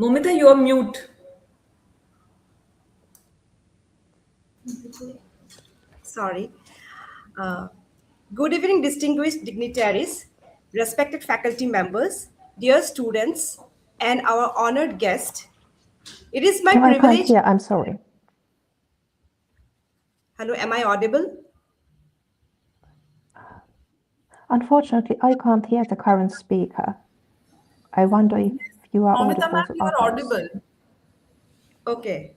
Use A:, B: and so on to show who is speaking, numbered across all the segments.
A: Momita, you are mute.
B: Sorry. Good evening, distinguished dignitaries, respected faculty members, dear students, and our honored guest. It is my
C: No, I can't
B: privilege.
C: hear. I'm sorry.
B: Hello, am I audible?
C: Unfortunately, I can't hear the current speaker. I wonder if you are
A: Momita
C: audible
A: ma'am,
C: to
A: you are
C: others.
A: audible.
B: Okay.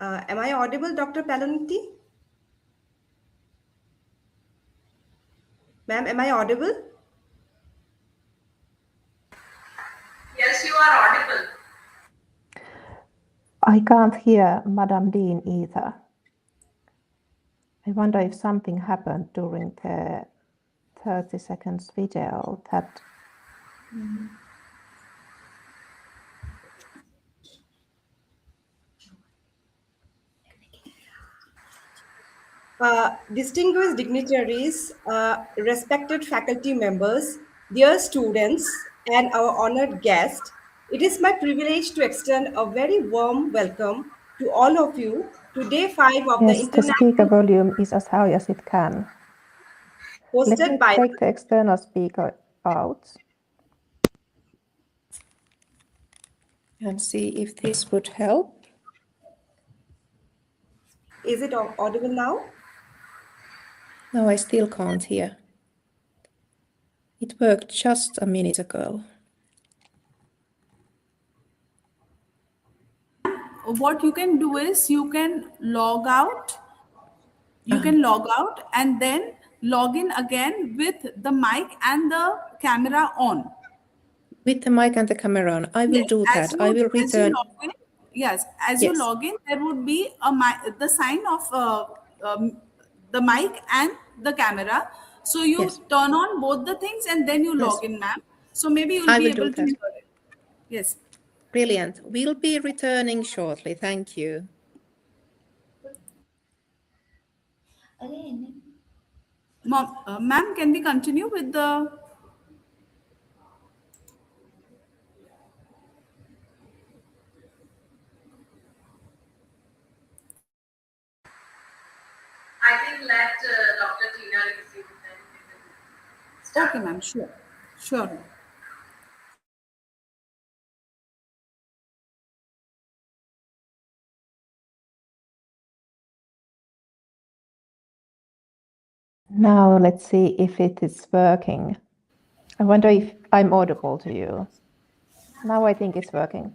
B: Am I audible, Dr. Paloniitty? Ma'am, am I audible?
D: Yes, you are audible.
C: I can't hear Madam Dean either. I wonder if something happened during the 30 seconds video that
B: Distinguished dignitaries, respected faculty members, dear students, and our honored guest, it is my privilege to extend a very warm welcome to all of you to day 5 of the
C: yes, the speaker
B: international
C: volume is as high as it can. Let me
B: hosted by.
C: take the external speaker out and see if this would help.
B: Is it audible now?
C: No, I still can't hear. It worked just a minute ago.
D: What you can do is you can log out. You can log out and then log in again with the mic and the camera on.
C: With the mic and the camera on, I will do that. I will return.
D: As you log in, yes, as you log in, there would be the sign of the mic and the camera. So you turn on both the things and then you log in, ma'am. So maybe you'll be able to hear it. Yes.
C: Brilliant. We'll be returning shortly. Thank you.
D: Ma'am, can we continue with the... I think let Dr. Tina receive them. Okay, ma'am, sure. Sure.
C: Now let's see if it is working. I wonder if I'm audible to you. Now I think it's working.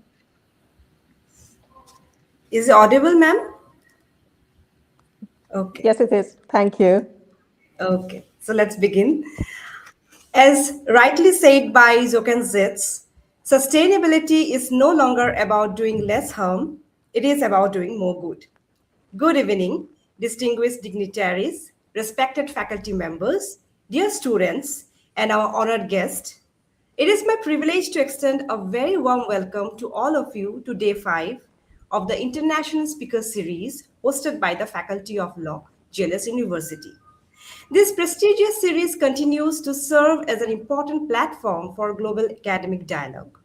B: Is it audible, ma'am? Okay.
C: Yes, it is. Thank you.
B: Okay, so let's begin. As rightly said by Zokan Zitz, sustainability is no longer about doing less harm, it is about doing more good. Good evening, distinguished dignitaries, respected faculty members, dear students, and our honored guest. It is my privilege to extend a very warm welcome to all of you to day 5 of the International Speaker Series hosted by the Faculty of Law, JLS University. This prestigious series continues to serve as an important platform for global academic dialogue.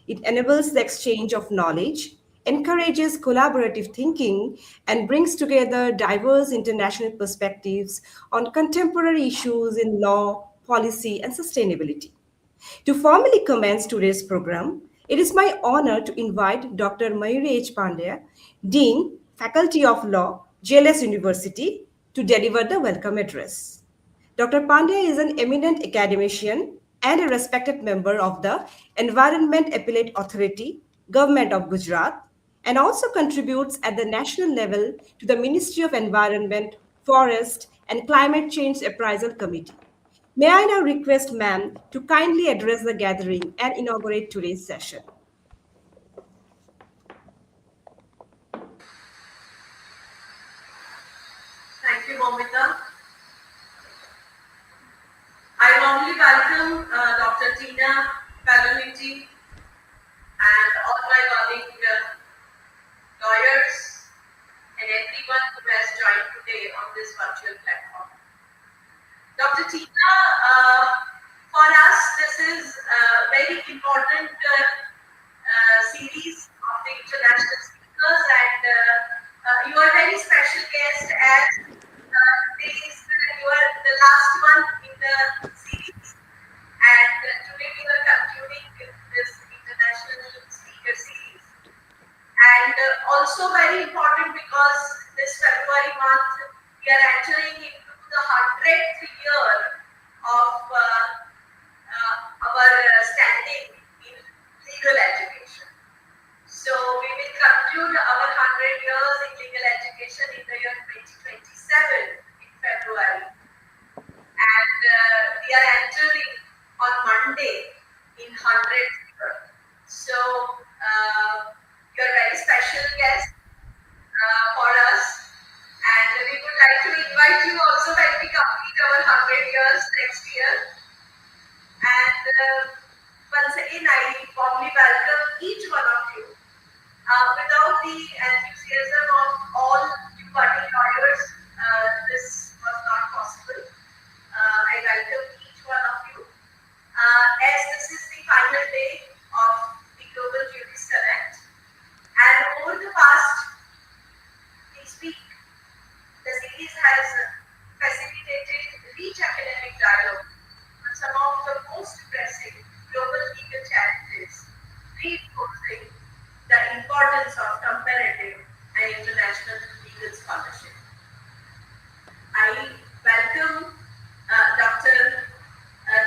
B: It enables the exchange of knowledge, encourages collaborative thinking, and brings together diverse international perspectives on contemporary issues in law, policy, and sustainability. To formally commence today's program, it is my honor to invite Dr. Mayuri H. Pandya, Dean, Faculty of Law, JLS University, to deliver the welcome address. Dr. Pandya is an eminent academician and a respected member of the Environment Appellate Authority, Government of Gujarat, and also contributes at the national level to the Ministry of Environment, Forest, and Climate Change Appraisal Committee. May I now request ma'am to kindly address the gathering and inaugurate today's session.
D: Thank you, Momita. I warmly welcome Dr. Tina, Paloniitty, and all my colleague lawyers and everyone who has joined today on this virtual platform. Dr. Tina, for
A: entering on Monday in 100th year. So you're a very special guest for us, and we would like to invite you also when we complete our 100 years next year. And once again, I warmly welcome each one of you. Without the enthusiasm of all you budding lawyers, this was not possible. I welcome each one of you. As this is the final day of the Global Juris Connect, and over the past week, the series has facilitated rich academic dialogue on some of the most pressing global legal challenges, reinforcing the importance of comparative and international legal scholarship. I welcome Dr.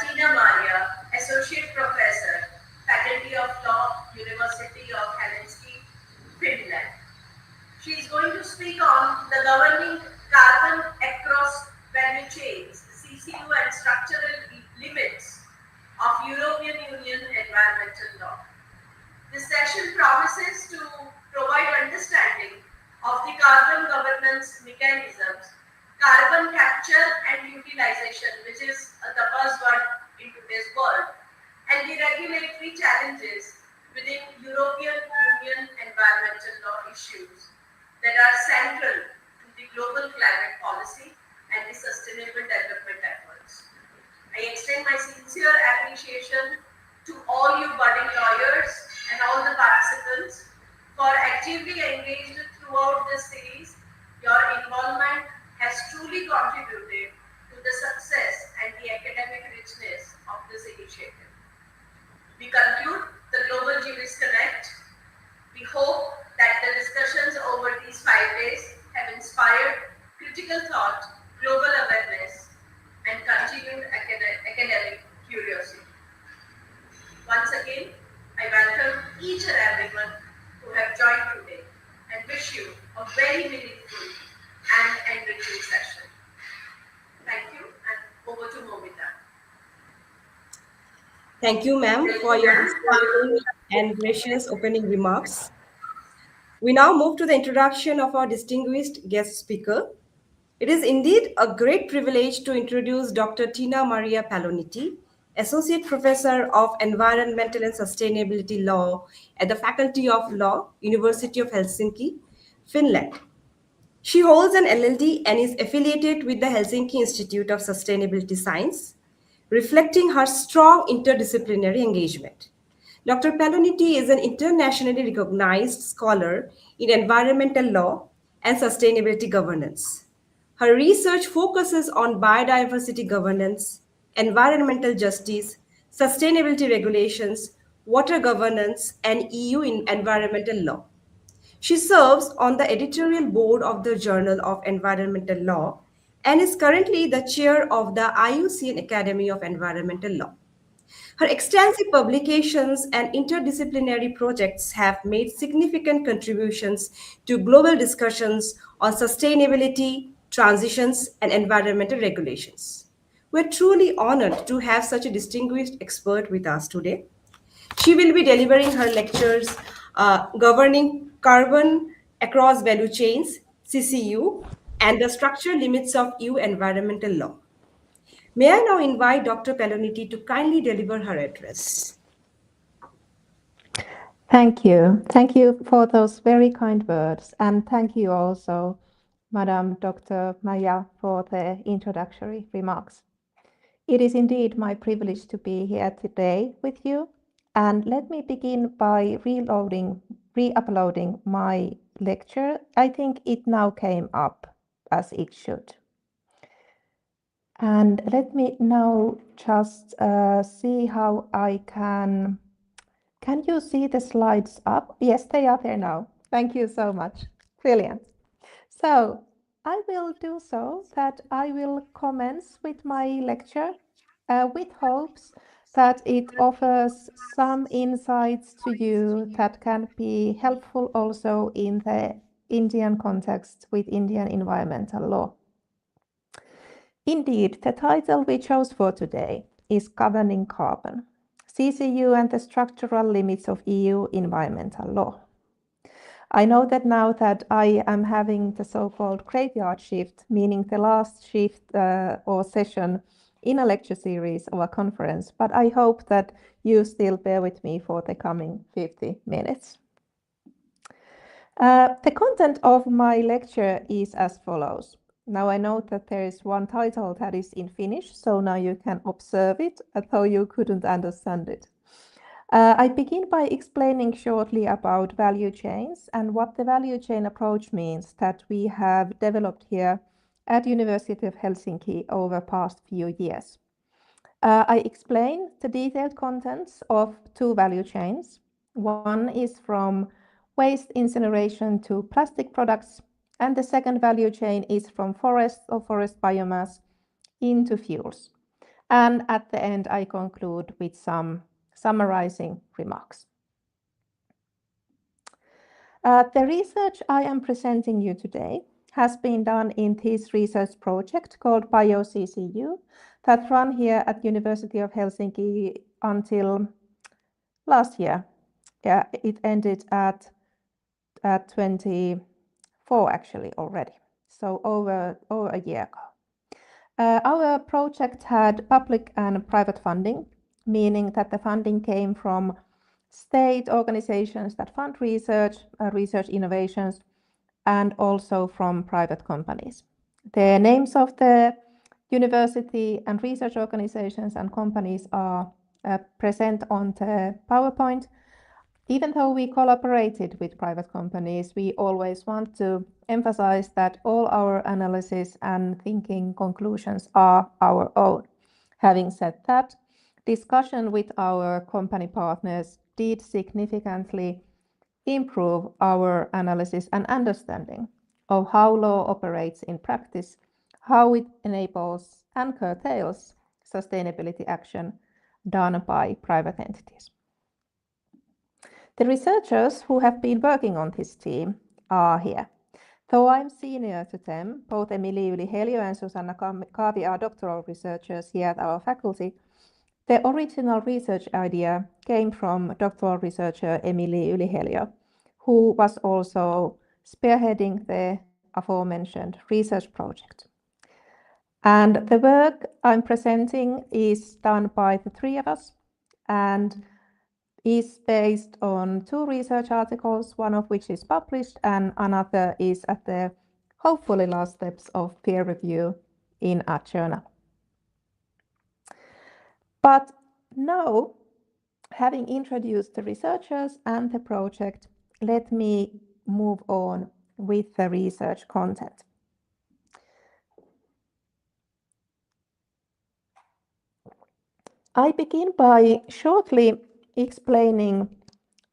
A: Tina Maria, Associate Professor, Faculty of Law, University of Helsinki, Finland. She is going to speak on the governing carbon across value chains, CCU and structural limits of European Union environmental law. This session promises to provide understanding of the carbon governance mechanisms, carbon capture and utilization, which is the buzzword in today's world, and the regulatory challenges within European Union environmental law issues that are central to the global climate policy and the sustainable development efforts. I extend my sincere appreciation to all you budding lawyers and all the participants for actively engaged throughout this series. Your involvement has truly contributed to the success and the academic richness of this initiative. We conclude the Global Juris Connect. We hope that the discussions over these 5 days have inspired critical thought, global awareness, and continued academic curiosity. Once again, I welcome each and everyone who have joined today and wish you a very meaningful and enriching session. Thank you, and over to Momita.
B: Thank you, ma'am, for your inspiring and gracious opening remarks. We now move to the introduction of our distinguished guest speaker. It is indeed a great privilege to introduce Dr. Tina Maria Paloniitty, Associate Professor of Environmental and Sustainability Law at the Faculty of Law, University of Helsinki, Finland. She holds an LLD and is affiliated with the Helsinki Institute of Sustainability Science, reflecting her strong interdisciplinary engagement. Dr. Paloniitty is an internationally recognized scholar in environmental law and sustainability governance. Her research focuses on biodiversity governance, environmental justice, sustainability regulations, water governance, and EU in environmental law. She serves on the editorial board of the Journal of Environmental Law and is currently the chair of the IUCN Academy of Environmental Law. Her extensive publications and interdisciplinary projects have made significant contributions to global discussions on sustainability, transitions, and environmental regulations. We're truly honored to have such a distinguished expert with us today. She will be delivering her lectures governing carbon across value chains, CCU, and the structural limits of EU environmental law. May I now invite Dr. Paloniitty to kindly deliver her address.
C: Thank you. Thank you for those very kind words. And thank you also, Madam Dr. Maya, for the introductory remarks. It is indeed my privilege to be here today with you. And let me begin by re-uploading my lecture. I think it now came up as it should. And let me now just see how I can you see the slides up? Yes, they are there now. Thank you so much. Brilliant. So I will do so that I will commence with my lecture with hopes that it offers some insights to you that can be helpful also in the Indian context with Indian environmental law. Indeed, the title we chose for today, is governing carbon, CCU and the structural limits of EU environmental law. I know that now that I am having the so-called graveyard shift, meaning the last shift or session in a lecture series or a conference, but I hope that you still bear with me for the coming 50 minutes. The content of my lecture is as follows. Now I know that there is one title that is in Finnish, so now you can observe it, although you couldn't understand it. I begin by explaining shortly about value chains and what the value chain approach means that we have developed here at University of Helsinki over past few years. I explain the detailed contents of two value chains. One is from waste incineration to plastic products, and the second value chain is from forest or forest biomass into fuels. And at the end, I conclude with some summarizing remarks. The research I am presenting you today has been done in this research project called BioCCU that run here at University of Helsinki until last year. Yeah, it ended at 24 actually already, so over a year ago. Our project had public and private funding, meaning that the funding came from state organizations that fund research, research innovations, and also from private companies. The names of the university and research organizations and companies are present on the PowerPoint. Even though we collaborated with private companies, we always want to emphasize that all our analysis and thinking conclusions are our own. Having said that, discussion with our company partners did significantly improve our analysis and understanding of how law operates in practice, how it enables and curtails sustainability action done by private entities. The researchers who have been working on this team are here. Though I'm senior to them, both Emilie Yli-Helio and Susanna Kaavi are doctoral researchers here at our faculty. The original research idea came from doctoral researcher Emilie Yli-Helio, who was also spearheading the aforementioned research project. And the work I'm presenting is done by the three of us and is based on two research articles, one of which is published and another is at the hopefully last steps of peer review in a journal. But now, having introduced the researchers and the project, let me move on with the research content. I begin by shortly explaining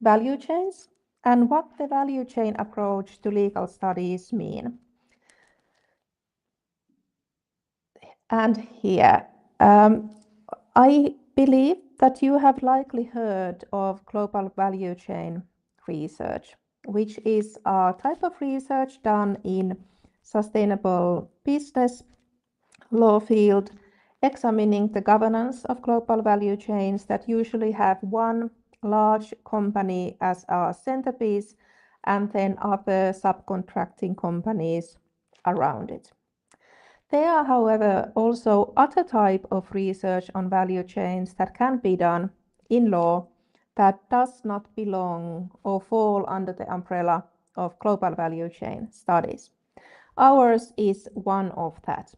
C: value chains and what the value chain approach to legal studies mean. And here, I believe that you have likely heard of global value chain research, which is a type of research done in sustainable business law field, examining the governance of global value chains that usually have one large company as a centerpiece and then other subcontracting companies around it. There are, however, also other type of research on value chains that can be done in law that does not belong or fall under the umbrella of global value chain studies. Ours is one of that.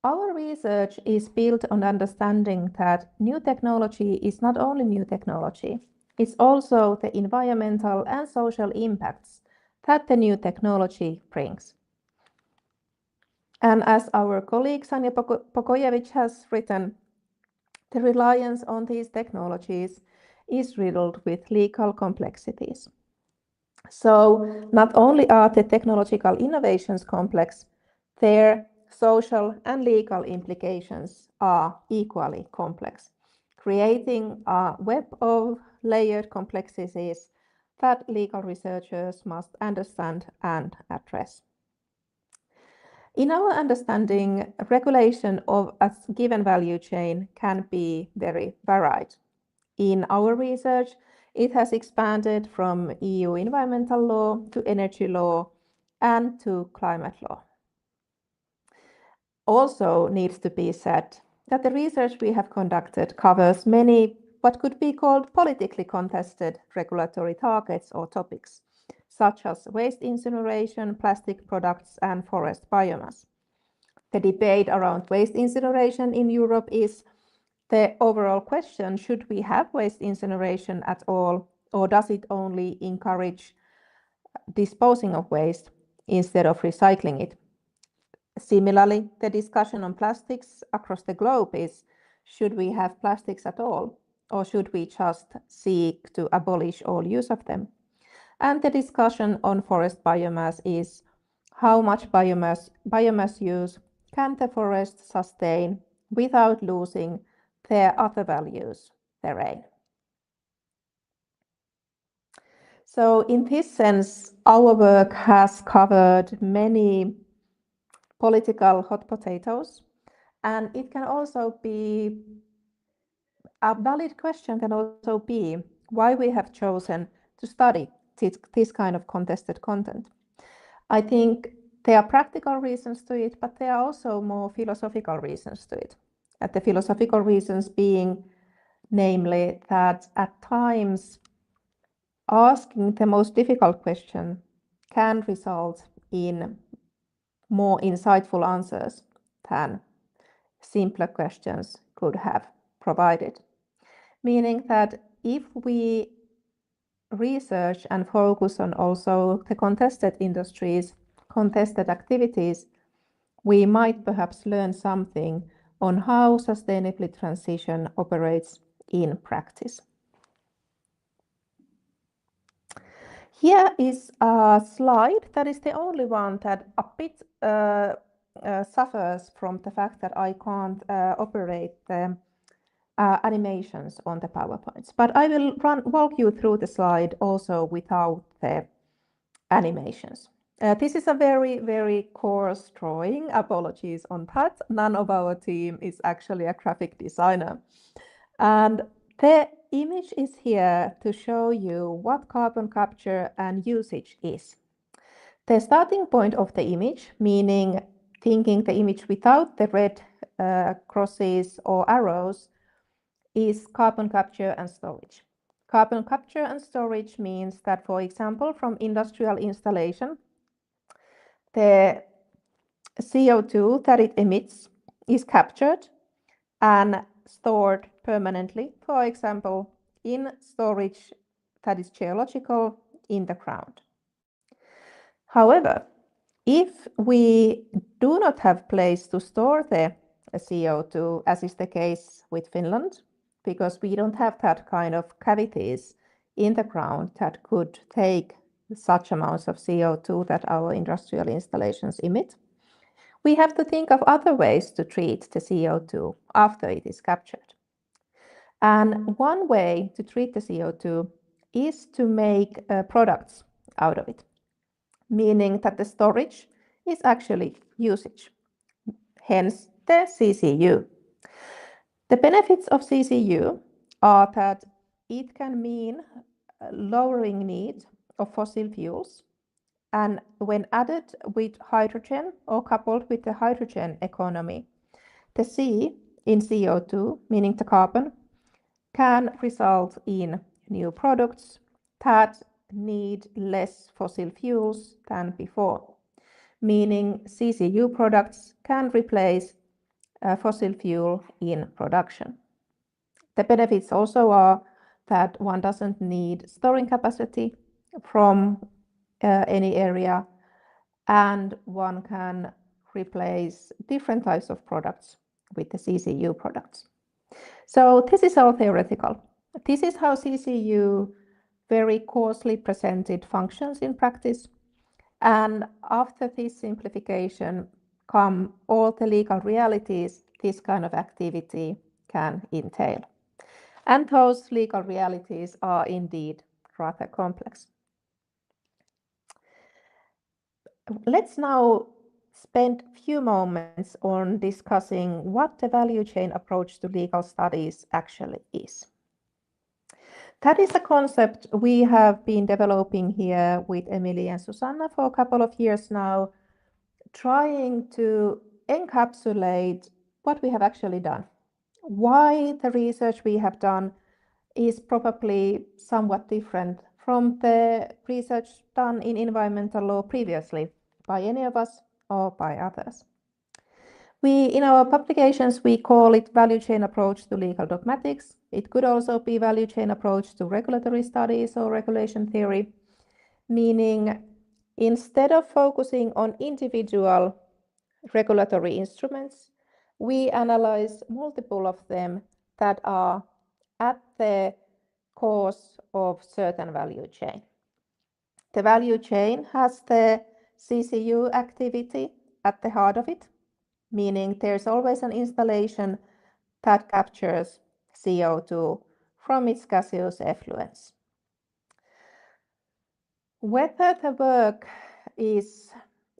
C: Our research is built on understanding that new technology is not only new technology, it's also the environmental and social impacts that the new technology brings. And as our colleague Sanja Pokojevic has written, the reliance on these technologies is riddled with legal complexities. So not only are the technological innovations complex, their social and legal implications are equally complex, creating a web of layered complexities that legal researchers must understand and address. In our understanding, regulation of a given value chain can be very varied. In our research, it has expanded from EU environmental law to energy law and to climate law. Also needs to be said that the research we have conducted covers many what could be called politically contested regulatory targets or topics, such as waste incineration, plastic products, and forest biomass. The debate around waste incineration in Europe is the overall question, should we have waste incineration at all, or does it only encourage disposing of waste instead of recycling it? Similarly, the discussion on plastics across the globe is, should we have plastics at all, or should we just seek to abolish all use of them? And the discussion on forest biomass is, how much biomass use can the forest sustain without losing their other values therein? So in this sense, our work has covered many political hot potatoes, and it can also be a valid question can also be why we have chosen to study this kind of contested content. I think there are practical reasons to it, but there are also more philosophical reasons to it. And the philosophical reasons being, namely, that at times asking the most difficult question can result in more insightful answers than simpler questions could have provided. Meaning that if we research and focus on also the contested industries, contested activities, we might perhaps learn something on how sustainability transition operates in practice. Here is a slide that is the only one that a bit suffers from the fact that I can't operate the animations on the PowerPoints, but I will walk you through the slide also without the animations. This is a very, very coarse drawing. Apologies on that. None of our team is actually a graphic designer. And the image is here to show you what carbon capture and usage is. The starting point of the image, meaning thinking the image without the red crosses or arrows, is carbon capture and storage. Carbon capture and storage means that, for example, from industrial installation, the CO2 that it emits is captured and stored permanently, for example, in storage that is geological in the ground. However, if we do not have place to store the CO2, as is the case with Finland, because we don't have that kind of cavities in the ground that could take such amounts of CO2 that our industrial installations emit, we have to think of other ways to treat the CO2 after it is captured. And one way to treat the CO2 is to make products out of it, meaning that the storage is actually usage, hence the CCU. The benefits of CCU are that it can mean lowering need of fossil fuels, and when added with hydrogen or coupled with the hydrogen economy, the C in CO2, meaning the carbon, can result in new products that need less fossil fuels than before, meaning CCU products can replace fossil fuel in production. The benefits also are that one doesn't need storing capacity from any area, and one can replace different types of products with the CCU products. So this is all theoretical. This is how CCU very coarsely presented functions in practice. And after this simplification come all the legal realities this kind of activity can entail. And those legal realities are indeed rather complex. Let's now spend few moments on discussing what the value chain approach to legal studies actually is. That is a concept we have been developing here with Emily and Susanna for a couple of years now, trying to encapsulate what we have actually done. Why the research we have done is probably somewhat different from the research done in environmental law previously by any of us or by others. In our publications, we call it value chain approach to legal dogmatics. It could also be value chain approach to regulatory studies or regulation theory, meaning instead of focusing on individual regulatory instruments, we analyze multiple of them that are at the cause of certain value chain. The value chain has the CCU activity at the heart of it, meaning there's always an installation that captures CO2 from its gaseous effluents. Whether the work is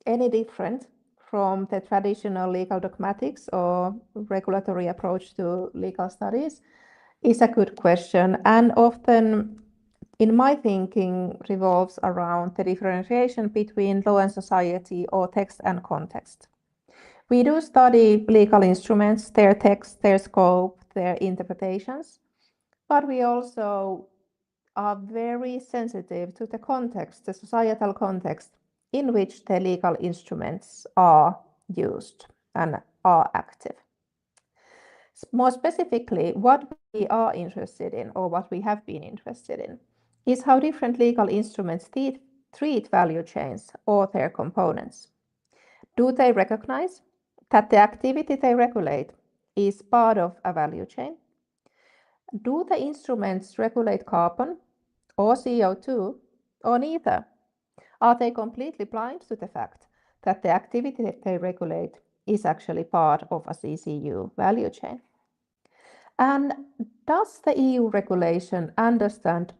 C: any different from the traditional legal dogmatics or regulatory approach to legal studies is a good question, and often in my thinking revolves around the differentiation between law and society or text and context. We do study legal instruments, their text, their scope, their interpretations, but we also are very sensitive to the context, the societal context in which the legal instruments are used and are active. More specifically, what we are interested in, or what we have been interested in, is how different legal instruments treat value chains or their components. Do they recognize that the activity they regulate is part of a value chain? Do the instruments regulate carbon or CO2 or neither? Are they completely blind to the fact that the activity that they regulate is actually part of a CCU value chain? And does the EU regulation understand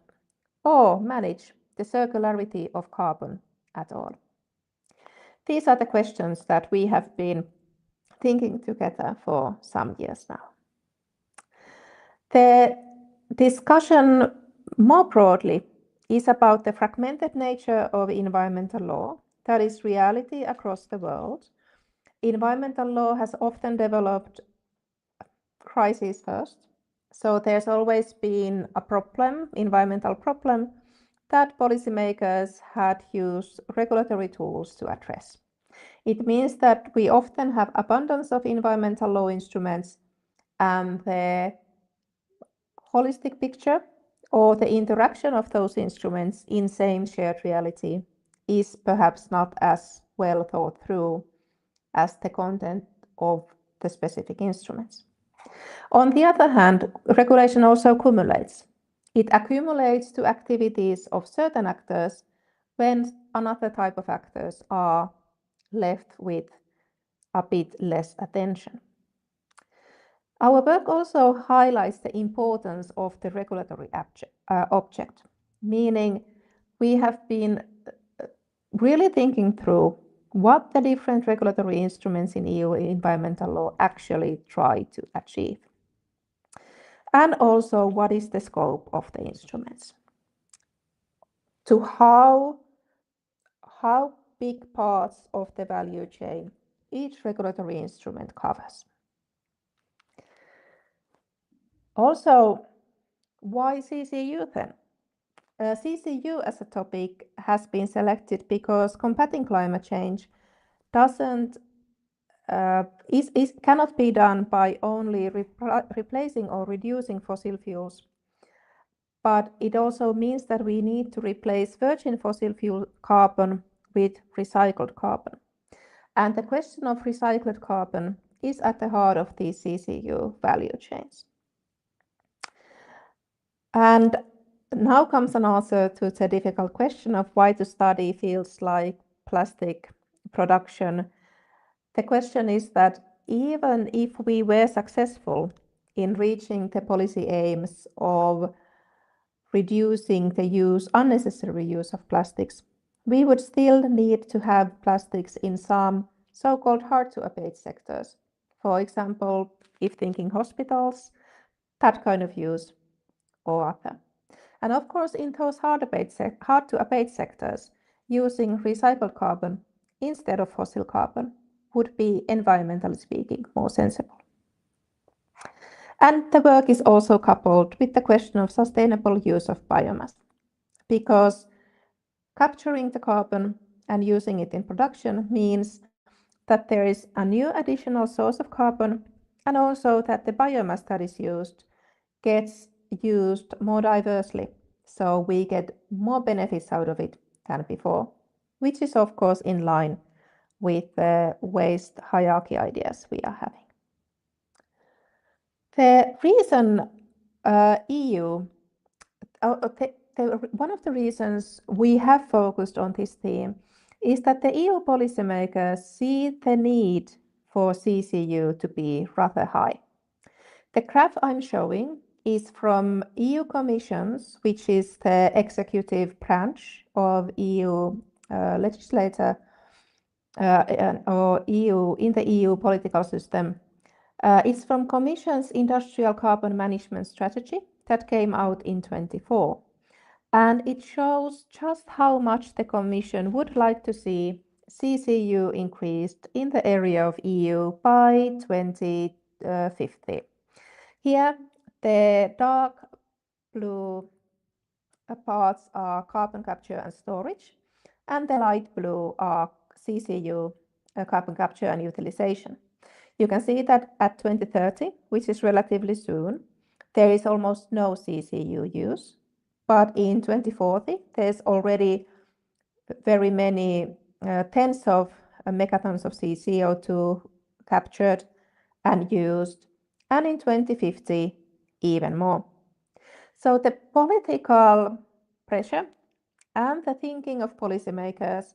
C: or manage the circularity of carbon at all? These are the questions that we have been thinking together for some years now. The discussion more broadly is about the fragmented nature of environmental law that is reality across the world. Environmental law has often developed crises first. So there's always been a problem, environmental problem, that policymakers had used regulatory tools to address. It means that we often have abundance of environmental law instruments, and the holistic picture or the interaction of those instruments in same shared reality is perhaps not as well thought through as the content of the specific instruments. On the other hand, regulation also accumulates. It accumulates to activities of certain actors when another type of actors are left with a bit less attention. Our work also highlights the importance of the regulatory object, meaning we have been really thinking through what the different regulatory instruments in EU environmental law actually try to achieve. And also, what is the scope of the instruments? To how big parts of the value chain each regulatory instrument covers. Also, why CCU then? CCU as a topic has been selected because combating climate change cannot be done by only replacing or reducing fossil fuels, but it also means that we need to replace virgin fossil fuel carbon with recycled carbon. And the question of recycled carbon is at the heart of these CCU value chains. And now comes an answer to the difficult question of why to study fields like plastic production. The question is that even if we were successful in reaching the policy aims of reducing the unnecessary use of plastics, we would still need to have plastics in some so-called hard-to-abate sectors. For example, if thinking hospitals, that kind of use or other. And of course, in those hard-to-abate sectors, using recycled carbon instead of fossil carbon would be, environmentally speaking, more sensible. And the work is also coupled with the question of sustainable use of biomass, because capturing the carbon and using it in production means that there is a new additional source of carbon, and also that the biomass that is used gets used more diversely, so we get more benefits out of it than before, which is of course in line with the waste hierarchy ideas we are having. The reason EU, one of the reasons we have focused on this theme is that the EU policymakers see the need for CCU to be rather high. The graph I'm showing is from EU Commission's, which is the executive branch of EU legislator or EU in the EU political system. It's from Commission's Industrial Carbon Management Strategy that came out in 2024. And it shows just how much the Commission would like to see CCU increased in the area of EU by 2050. Here, the dark blue parts are carbon capture and storage, and the light blue are CCU, carbon capture and utilization. You can see that at 2030, which is relatively soon, there is almost no CCU use. But in 2040, there's already very many tens of megatons of CO2 captured and used, and in 2050, even more. So the political pressure and the thinking of policymakers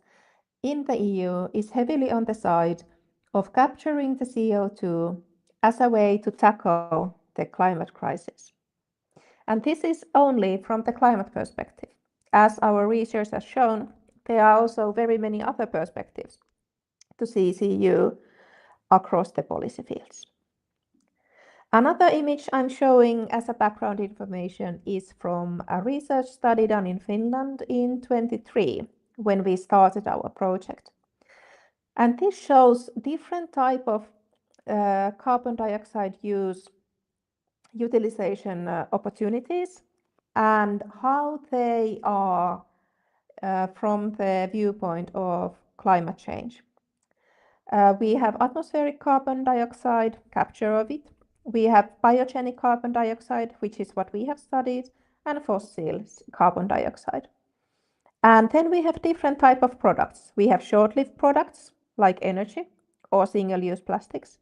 C: in the EU is heavily on the side of capturing the CO2 as a way to tackle the climate crisis. And this is only from the climate perspective. As our research has shown, there are also very many other perspectives to CCU across the policy fields. Another image I'm showing as a background information is from a research study done in Finland in 2023, when we started our project. And this shows different type of carbon dioxide utilization opportunities and how they are from the viewpoint of climate change. We have atmospheric carbon dioxide, capture of it. We have biogenic carbon dioxide, which is what we have studied, and fossil carbon dioxide. And then we have different type of products. We have short-lived products like energy or single-use plastics.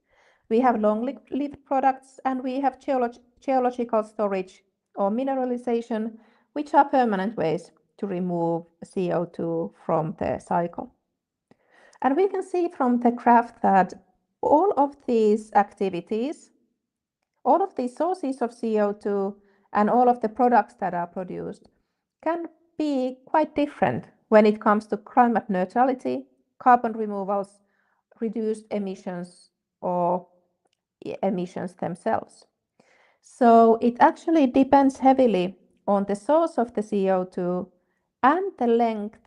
C: We have long-lived products, and we have geological storage or mineralization, which are permanent ways to remove CO2 from the cycle. And we can see from the graph that all of these activities, all of these sources of CO2 and all of the products that are produced can be quite different when it comes to climate neutrality, carbon removals, reduced emissions, or emissions themselves. So it actually depends heavily on the source of the CO2 and the length,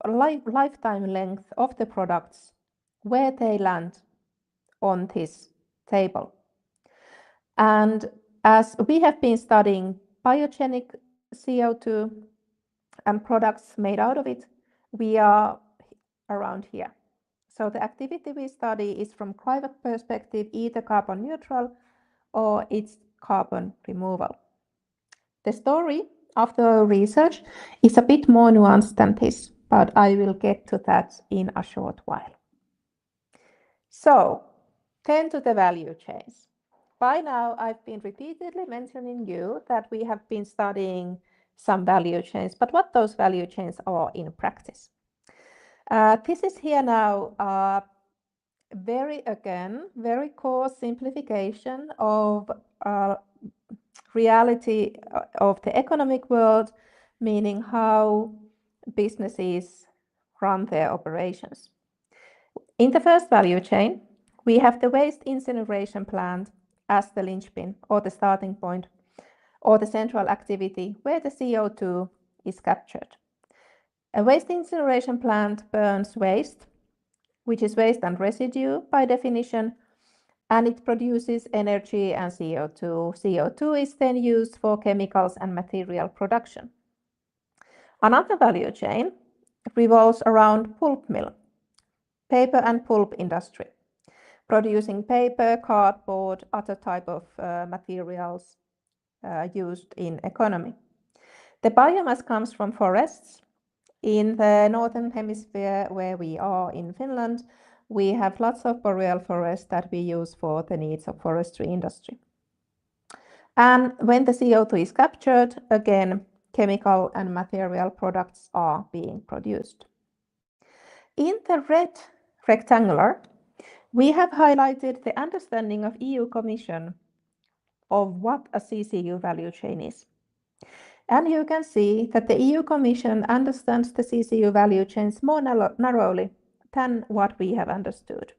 C: lifetime length of the products, where they land on this table. And as we have been studying biogenic CO2 and products made out of it, we are around here. So the activity we study is from climate perspective, either carbon neutral or it's carbon removal. The story of the research is a bit more nuanced than this, but I will get to that in a short while. So, then to the value chains. By now, I've been repeatedly mentioning you that we have been studying some value chains, but what those value chains are in practice. This is here now very core simplification of reality of the economic world, meaning how businesses run their operations. In the first value chain, we have the waste incineration plant as the linchpin or the starting point or the central activity where the CO2 is captured. A waste incineration plant burns waste, which is waste and residue by definition, and it produces energy and CO2. CO2 is then used for chemicals and material production. Another value chain revolves around pulp mill, paper and pulp industry, producing paper, cardboard, other type of materials used in economy. The biomass comes from forests. In the northern hemisphere, where we are in Finland, we have lots of boreal forests that we use for the needs of forestry industry. And when the CO2 is captured, again, chemical and material products are being produced. In the red rectangular, we have highlighted the understanding of EU Commission of what a CCU value chain is. And you can see that the EU Commission understands the CCU value chains more narrowly than what we have understood.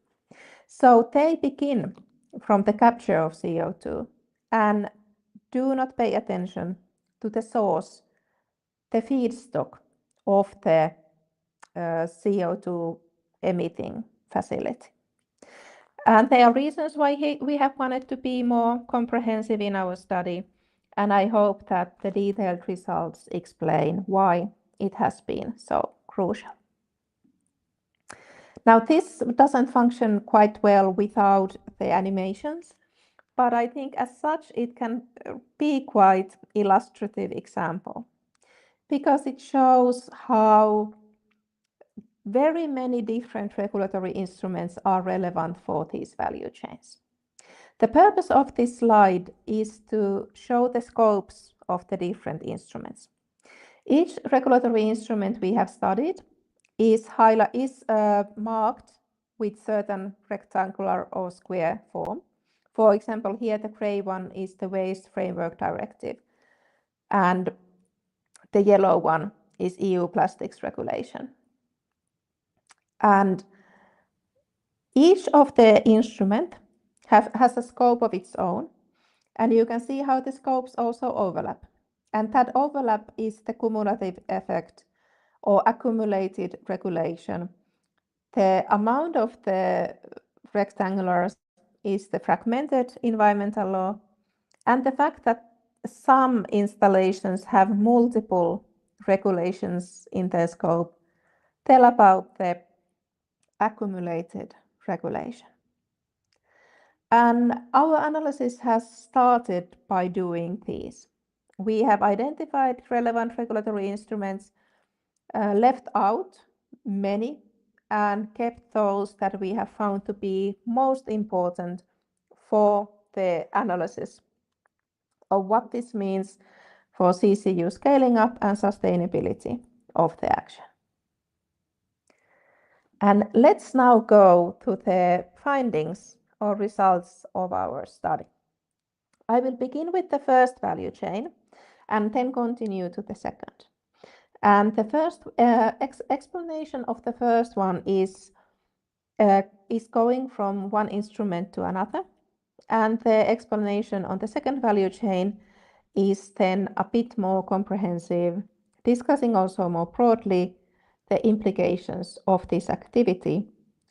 C: So they begin from the capture of CO2 and do not pay attention to the source, the feedstock of the CO2 emitting facility. And there are reasons why we have wanted to be more comprehensive in our study, and I hope that the detailed results explain why it has been so crucial. Now, this doesn't function quite well without the animations, but I think as such it can be quite illustrative example because it shows how very many different regulatory instruments are relevant for these value chains. The purpose of this slide is to show the scopes of the different instruments. Each regulatory instrument we have studied is marked with certain rectangular or square form. For example, here the gray one is the Waste Framework Directive, and the yellow one is EU Plastics Regulation. And each of the instrument has a scope of its own, and you can see how the scopes also overlap. And that overlap is the cumulative effect or accumulated regulation. The amount of the rectangulars is the fragmented environmental law, and the fact that some installations have multiple regulations in their scope tell about the accumulated regulation. And our analysis has started by doing these. We have identified relevant regulatory instruments, left out many, and kept those that we have found to be most important for the analysis of what this means for CCU scaling up and sustainability of the action. And let's now go to the findings or results of our study. I will begin with the first value chain and then continue to the second. And the first explanation of the first one is going from one instrument to another. And the explanation on the second value chain is then a bit more comprehensive, discussing also more broadly the implications of this activity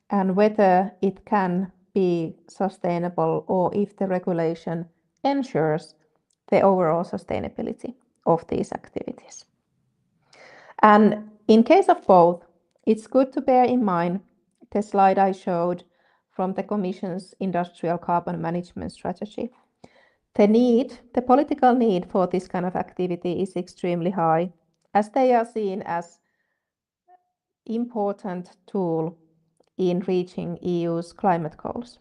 C: and whether it can be sustainable or if the regulation ensures the overall sustainability of these activities. And in case of both, it's good to bear in mind the slide I showed from the Commission's Industrial Carbon Management Strategy. The political need for this kind of activity is extremely high, as they are seen as important tool in reaching EU's climate goals.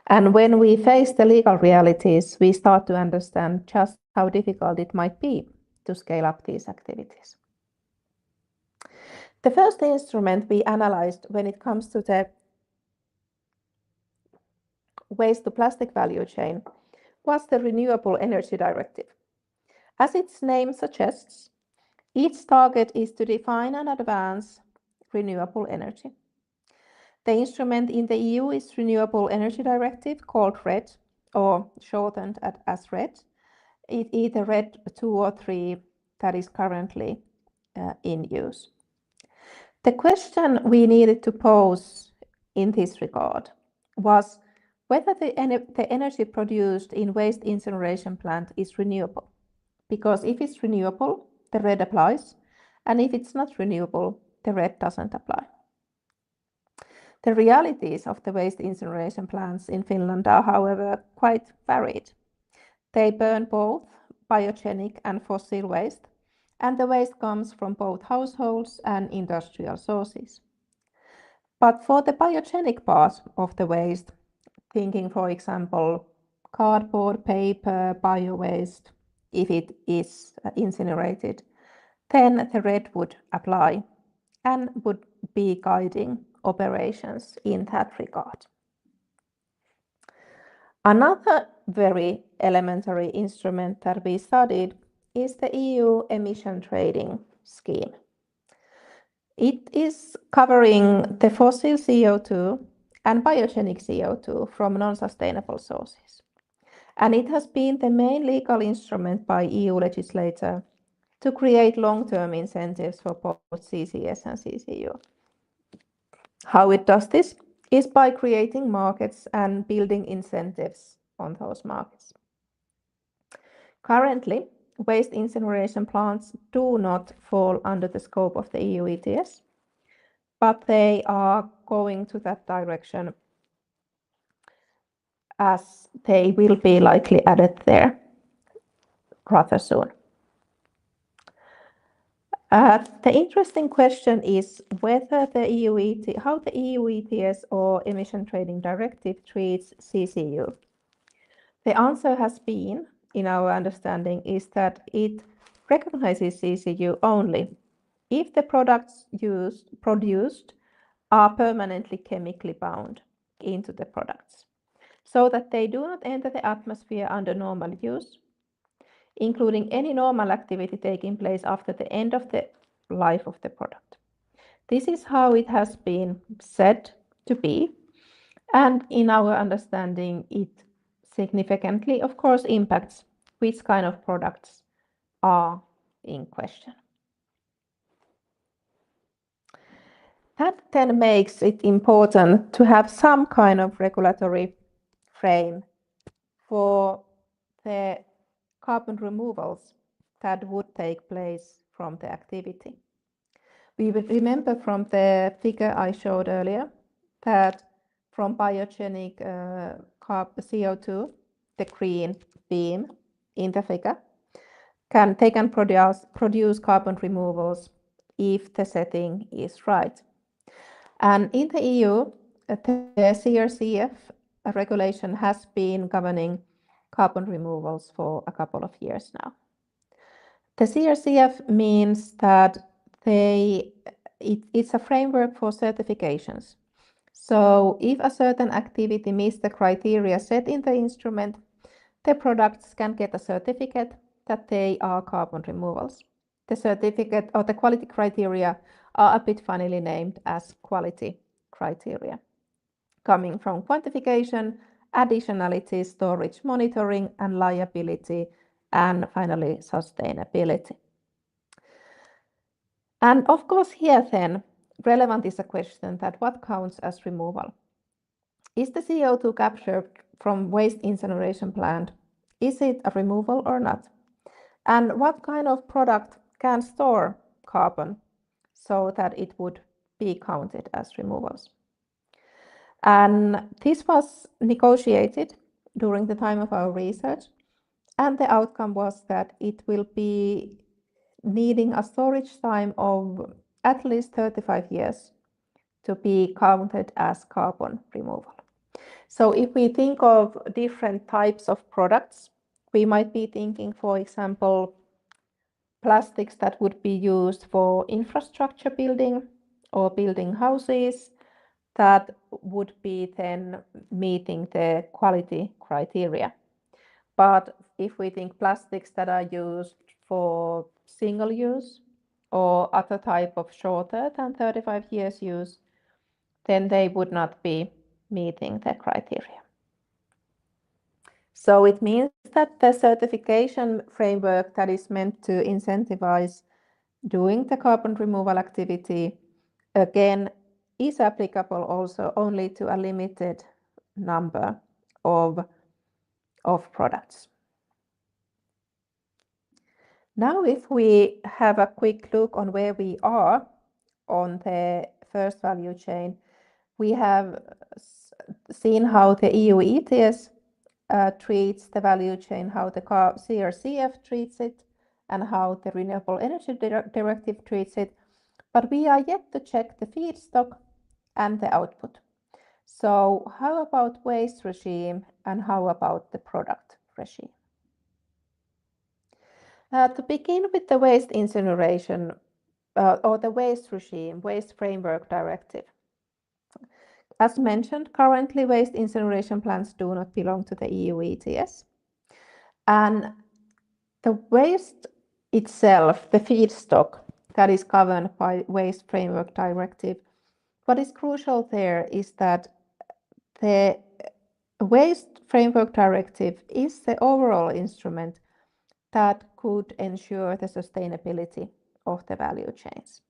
C: And when we face the legal realities, we start to understand just how difficult it might be to scale up these activities. The first instrument we analyzed when it comes to the waste to plastic value chain was the Renewable Energy Directive. As its name suggests, its target is to define and advance renewable energy. The instrument in the EU is Renewable Energy Directive, called RED, or shortened as RED. It either RED 2 or 3 that is currently in use. The question we needed to pose in this regard was whether the energy produced in waste incineration plant is renewable. Because if it's renewable, the RED applies, and if it's not renewable, the RED doesn't apply. The realities of the waste incineration plants in Finland are, however, quite varied. They burn both biogenic and fossil waste, and the waste comes from both households and industrial sources. But for the biogenic part of the waste, thinking, for example, cardboard, paper, bio-waste, if it is incinerated, then the RED would apply and would be guiding operations in that regard. Another very elementary instrument that we studied is the EU emission trading scheme. It is covering the fossil CO2 and biogenic CO2 from non-sustainable sources. And it has been the main legal instrument by EU legislator to create long-term incentives for both CCS and CCU. How it does this is by creating markets and building incentives on those markets. Currently, waste incineration plants do not fall under the scope of the EU ETS, but they are going to that direction as they will be likely added there rather soon. The interesting question is whether how the EU ETS or Emission Trading Directive treats CCU. The answer has been, in our understanding, is that it recognizes CCU only if the products produced are permanently chemically bound into the products, so that they do not enter the atmosphere under normal use, including any normal activity taking place after the end of the life of the product. This is how it has been said to be, and in our understanding, it significantly, of course, impacts which kind of products are in question. That then makes it important to have some kind of regulatory frame for the carbon removals that would take place from the activity. We would remember from the figure I showed earlier that from biogenic CO2, the green beam in the figure, they can produce carbon removals if the setting is right. And in the EU, the CRCF regulation has been governing carbon removals for a couple of years now. The CRCF means that it's a framework for certifications. So if a certain activity meets the criteria set in the instrument, the products can get a certificate that they are carbon removals. The certificate or the quality criteria are a bit funnily named as quality criteria, coming from quantification, additionality, storage monitoring, and liability, and finally sustainability. And of course here then, relevant is a question that what counts as removal? Is the CO2 captured from waste incineration plant, is it a removal or not? And what kind of product can store carbon so that it would be counted as removals? And this was negotiated during the time of our research, and the outcome was that it will be needing a storage time of at least 35 years to be counted as carbon removal. So if we think of different types of products, we might be thinking, for example, plastics that would be used for infrastructure building or building houses that would be then meeting the quality criteria. But if we think plastics that are used for single use or other type of shorter than 35 years use, then they would not be meeting the criteria. So it means that the certification framework that is meant to incentivize doing the carbon removal activity, again, is applicable also only to a limited number of products. Now, if we have a quick look on where we are on the first value chain, we have seen how the EU ETS treats the value chain, how the CRCF treats it, and how the Renewable Energy Directive treats it. But we are yet to check the feedstock and the output. So how about waste regime and how about the product regime? To begin with the waste incineration or the waste regime, Waste Framework Directive. As mentioned, currently waste incineration plants do not belong to the EU ETS. And the waste itself, the feedstock that is governed by Waste Framework Directive, what is crucial there is that the Waste Framework Directive is the overall instrument that could ensure the sustainability of the value chains.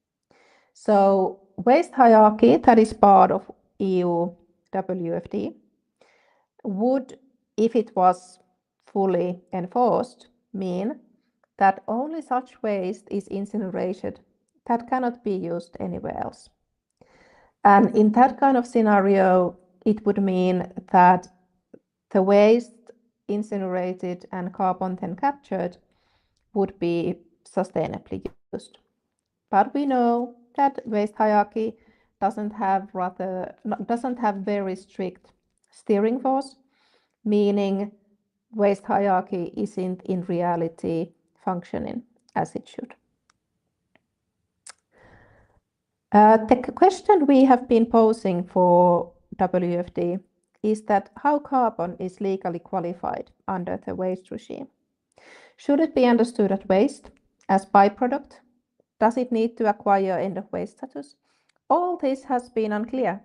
C: So waste hierarchy that is part of EU WFD would, if it was fully enforced, mean that only such waste is incinerated that cannot be used anywhere else. And in that kind of scenario, it would mean that the waste incinerated and carbon then captured would be sustainably used. But we know that waste hierarchy doesn't have very strict steering force, meaning waste hierarchy isn't in reality functioning as it should. The question we have been posing for WFD is that how carbon is legally qualified under the waste regime. Should it be understood as waste, as byproduct? Does it need to acquire end of waste status? All this has been unclear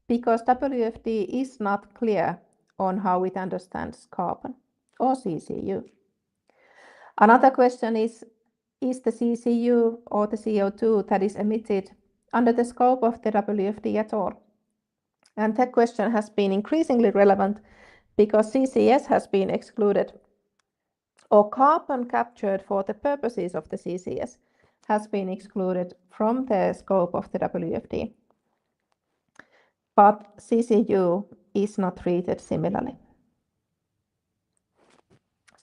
C: because WFD is not clear on how it understands carbon or CCU. Another question is the CCU or the CO2 that is emitted under the scope of the WFD at all? And that question has been increasingly relevant because CCS has been excluded, or carbon captured for the purposes of the CCS has been excluded from the scope of the WFD. But CCU is not treated similarly.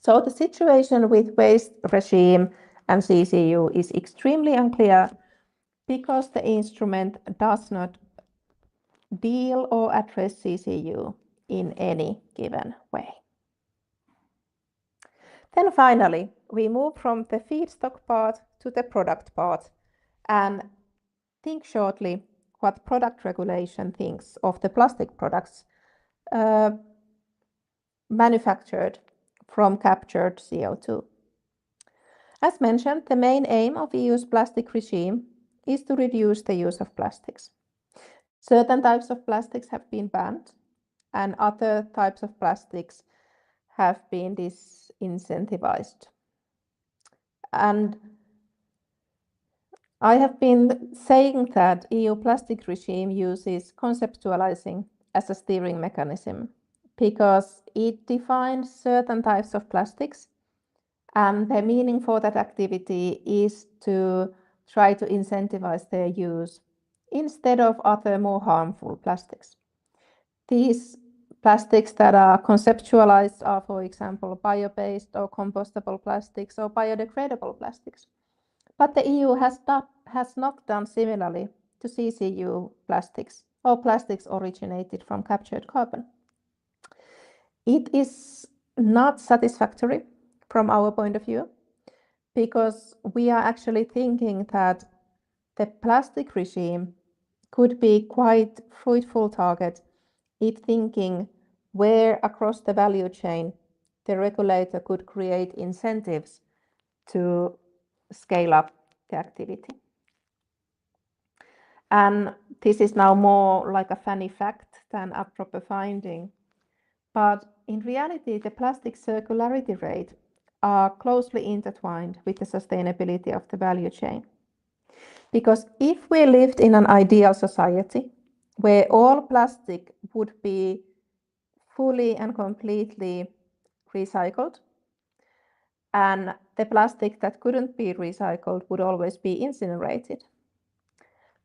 C: So the situation with waste regime and CCU is extremely unclear because the instrument does not deal or address CCU in any given way. Then finally, we move from the feedstock part to the product part and think shortly what product regulation thinks of the plastic products manufactured from captured CO2. As mentioned, the main aim of EU's plastic regime is to reduce the use of plastics. Certain types of plastics have been banned and other types of plastics have been disincentivized. And I have been saying that EU plastic regime uses conceptualizing as a steering mechanism because it defines certain types of plastics, and the meaning for that activity is to try to incentivize their use instead of other more harmful plastics. These plastics that are conceptualized are, for example, bio-based or compostable plastics or biodegradable plastics. But the EU has not done similarly to CCU plastics or plastics originated from captured carbon. It is not satisfactory from our point of view because we are actually thinking that the plastic regime could be quite fruitful target if thinking where across the value chain the regulator could create incentives to scale up the activity. And this is now more like a funny fact than a proper finding. But in reality, the plastic circularity rate are closely intertwined with the sustainability of the value chain. Because if we lived in an ideal society where all plastic would be fully and completely recycled, and the plastic that couldn't be recycled would always be incinerated,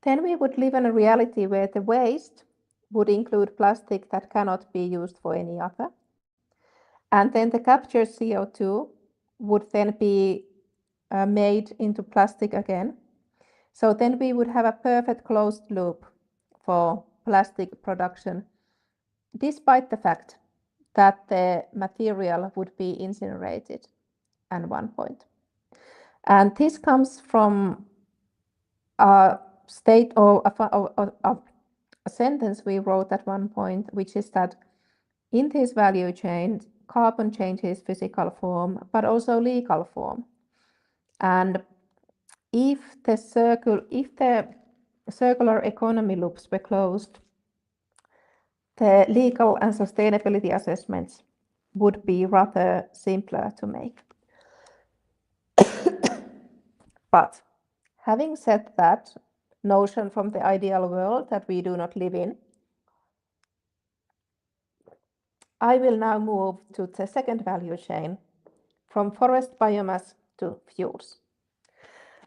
C: then we would live in a reality where the waste would include plastic that cannot be used for any other. And then the captured CO2 would then be made into plastic again. So then we would have a perfect closed loop for plastic production, despite the fact that the material would be incinerated at one point. And this comes from a state or a sentence we wrote at one point, which is that in this value chain, carbon changes physical form, but also legal form. And if the circular economy loops were closed, the legal and sustainability assessments would be rather simpler to make. But having said that notion from the ideal world that we do not live in, I will now move to the second value chain, from forest biomass to fuels.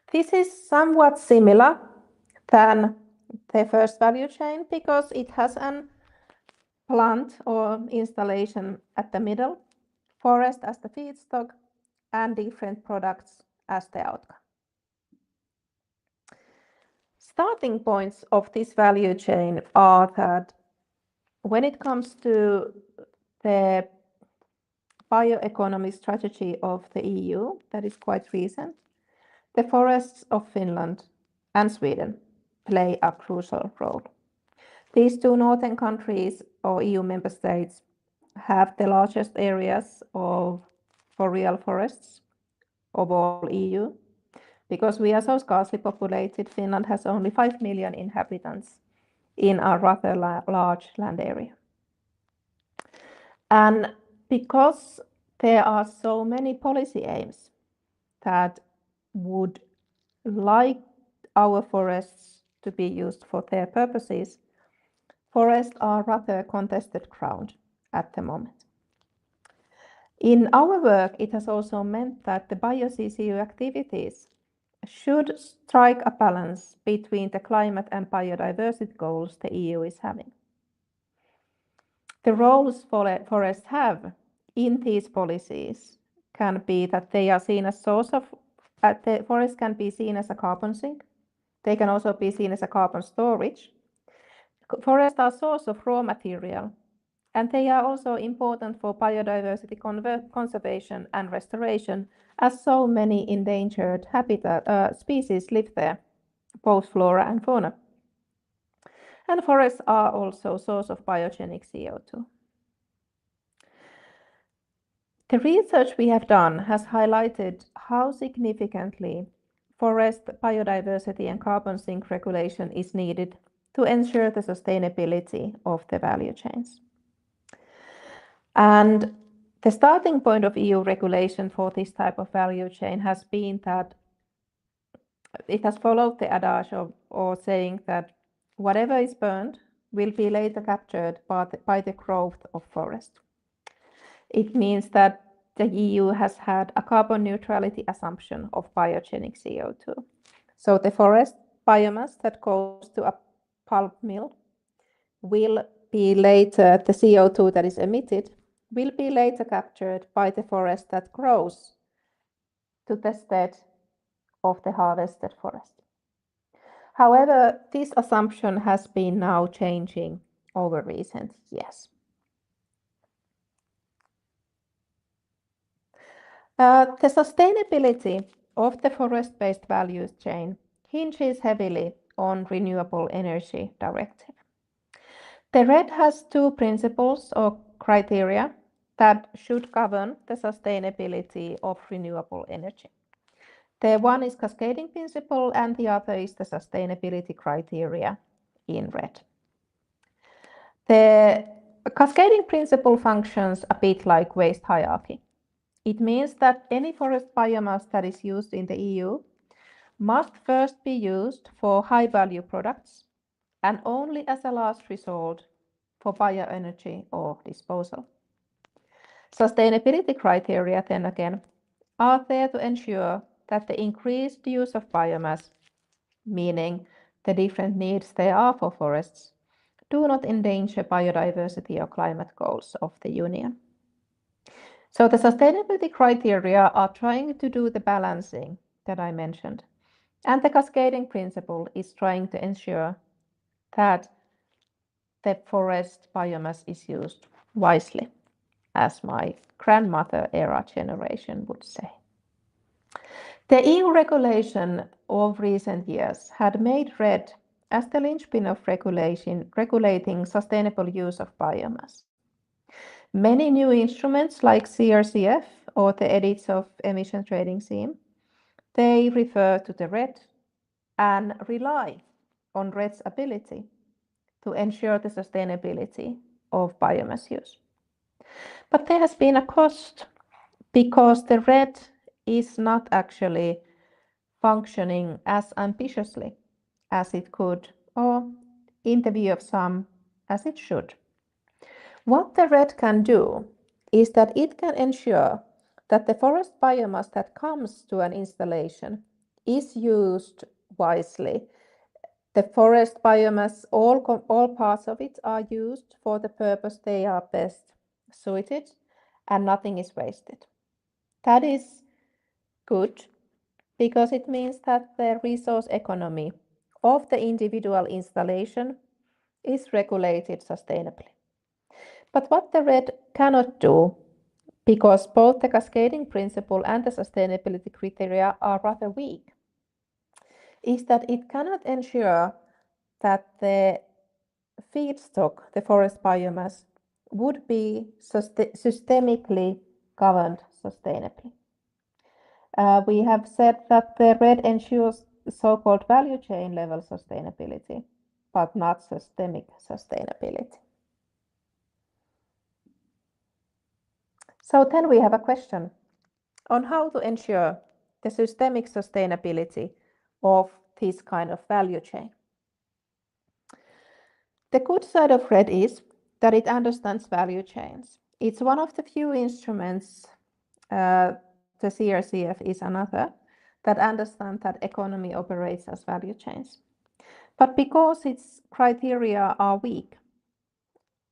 C: This is somewhat similar than the first value chain because it has an plant or installation at the middle, forest as the feedstock, and different products as the outcome. Starting points of this value chain are that when it comes to the bioeconomy strategy of the EU, that is quite recent, the forests of Finland and Sweden play a crucial role. These two northern countries or EU member states have the largest areas of boreal forests of all EU. Because we are so sparsely populated, Finland has only 5 million inhabitants in a rather large land area. And because there are so many policy aims that would like our forests to be used for their purposes, forests are rather contested ground at the moment. In our work, it has also meant that the bio-CCU activities should strike a balance between the climate and biodiversity goals the EU is having. The roles forests have in these policies can be that they are seen as source of, the forest can be seen as a carbon sink. They can also be seen as a carbon storage. Forests are a source of raw material, and they are also important for biodiversity conservation and restoration, as so many endangered habitat species live there, both flora and fauna. And forests are also a source of biogenic CO2. The research we have done has highlighted how significantly forest biodiversity and carbon sink regulation is needed to ensure the sustainability of the value chains. And the starting point of EU regulation for this type of value chain has been that it has followed the adage or saying that whatever is burned will be later captured by the growth of forest. It means that the EU has had a carbon neutrality assumption of biogenic CO2. So the forest biomass that goes to a pulp mill will be later, the CO2 that is emitted will be later captured by the forest that grows to the stead of the harvested forest. However, this assumption has been now changing over recent years. The sustainability of the forest-based value chain hinges heavily on renewable energy directive. The RED has two principles or criteria that should govern the sustainability of renewable energy. The one is cascading principle and the other is the sustainability criteria in red. The cascading principle functions a bit like waste hierarchy. It means that any forest biomass that is used in the EU must first be used for high-value products and only as a last resort for bioenergy or disposal. Sustainability criteria, then again, are there to ensure that the increased use of biomass, meaning the different needs there are for forests, do not endanger biodiversity or climate goals of the Union. So the sustainability criteria are trying to do the balancing that I mentioned. And the cascading principle is trying to ensure that the forest biomass is used wisely, as my grandmother era generation would say. The EU regulation of recent years had made RED as the linchpin of regulating sustainable use of biomass. Many new instruments like CRCF or the edits of emission trading scheme, they refer to the RED and rely on RED's ability to ensure the sustainability of biomass use. But there has been a cost because the RED is not actually functioning as ambitiously as it could, or in the view of some, as it should. What the RED can do is that it can ensure that the forest biomass that comes to an installation is used wisely. The forest biomass, all parts of it are used for the purpose they are best suited and nothing is wasted. That is good because it means that the resource economy of the individual installation is regulated sustainably. But what the RED cannot do, because both the cascading principle and the sustainability criteria are rather weak, is that it cannot ensure that the feedstock, the forest biomass, would be systemically governed sustainably. We have said that the RED ensures so-called value chain level sustainability, but not systemic sustainability. So then we have a question on how to ensure the systemic sustainability of this kind of value chain. The good side of RED is that it understands value chains. It's one of the few instruments, the CRCF is another, that understand that economy operates as value chains. But because its criteria are weak,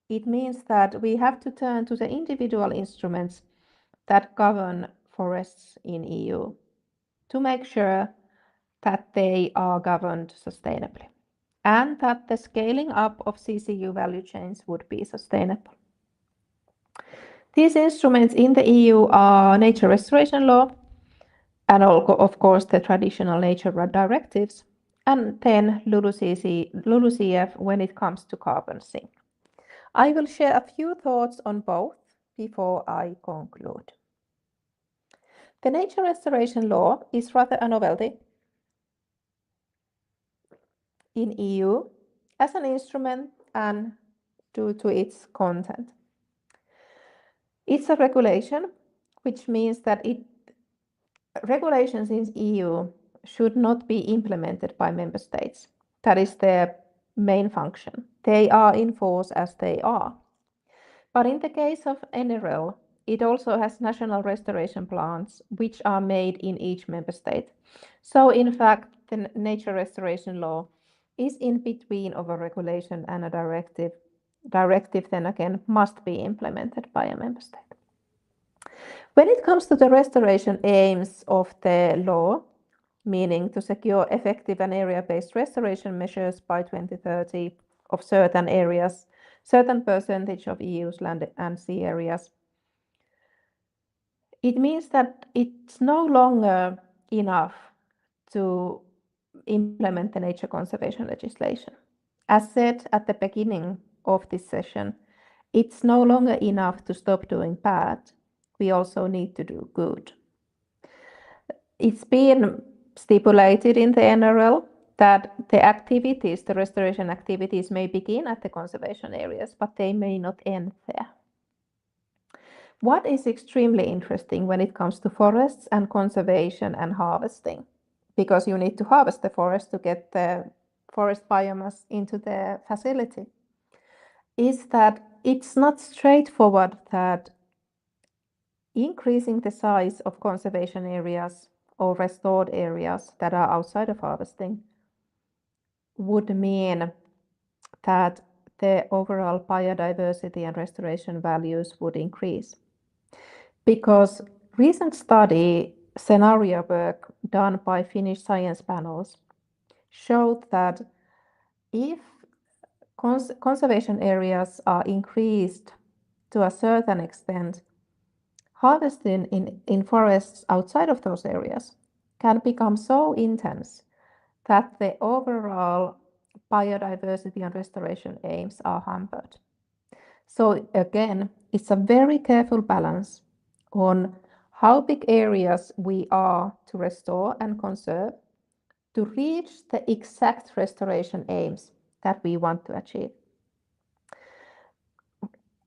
C: it means that we have to turn to the individual instruments that govern forests in EU to make sure that they are governed sustainably and that the scaling up of CCU value chains would be sustainable. These instruments in the EU are nature restoration law and of course the traditional nature directives, and then LULUCF when it comes to carbon sink. I will share a few thoughts on both before I conclude. The nature restoration law is rather a novelty in EU as an instrument and due to its content. It's a regulation, which means that regulations in EU should not be implemented by member states. That is their main function. They are in force as they are. But in the case of NRL, it also has national restoration plans, which are made in each member state. So in fact, the nature restoration law is in between of a regulation and a directive. Directive then again must be implemented by a member state. When it comes to the restoration aims of the law, meaning to secure effective and area-based restoration measures by 2030 of certain areas, certain percentage of EU's land and sea areas, it means that it's no longer enough to implement the nature conservation legislation. As said at the beginning of this session, it's no longer enough to stop doing bad. We also need to do good. it's been stipulated in the NRL that the activities, the restoration activities, may begin at the conservation areas, but they may not end there. What is extremely interesting when it comes to forests and conservation and harvesting, because you need to harvest the forest to get the forest biomass into the facility, is that it's not straightforward that increasing the size of conservation areas or restored areas that are outside of harvesting would mean that the overall biodiversity and restoration values would increase. Because recent study scenario work done by Finnish science panels showed that if conservation areas are increased to a certain extent, harvesting in forests outside of those areas can become so intense that the overall biodiversity and restoration aims are hampered. So again, it's a very careful balance on how big areas we are to restore and conserve to reach the exact restoration aims that we want to achieve.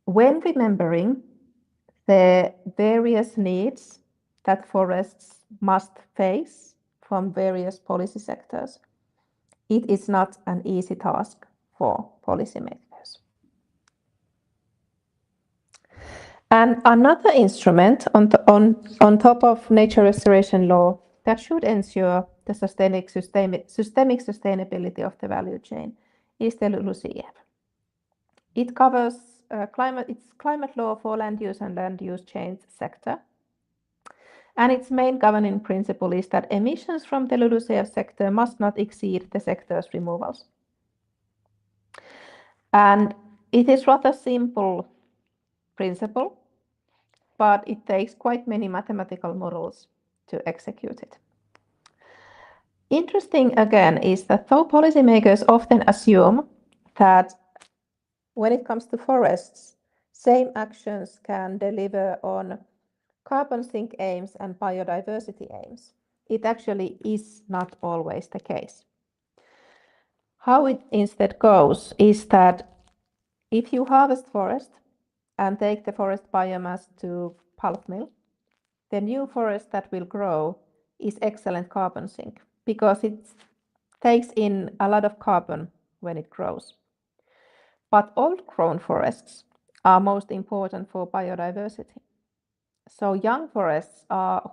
C: When remembering the various needs that forests must face from various policy sectors, it is not an easy task for policymakers. And another instrument on top of nature restoration law that should ensure the systemic sustainability of the value chain is the LULUCF. It covers climate law for land use and land use change sector. And its main governing principle is that emissions from the LULUCF sector must not exceed the sector's removals. And it is rather simple principle, but it takes quite many mathematical models to execute it. Interesting again is that though policymakers often assume that when it comes to forests, same actions can deliver on carbon sink aims and biodiversity aims, it actually is not always the case. How it instead goes is that if you harvest forest and take the forest biomass to pulp mill, the new forest that will grow is excellent carbon sink because it takes in a lot of carbon when it grows. But old grown forests are most important for biodiversity. So young forests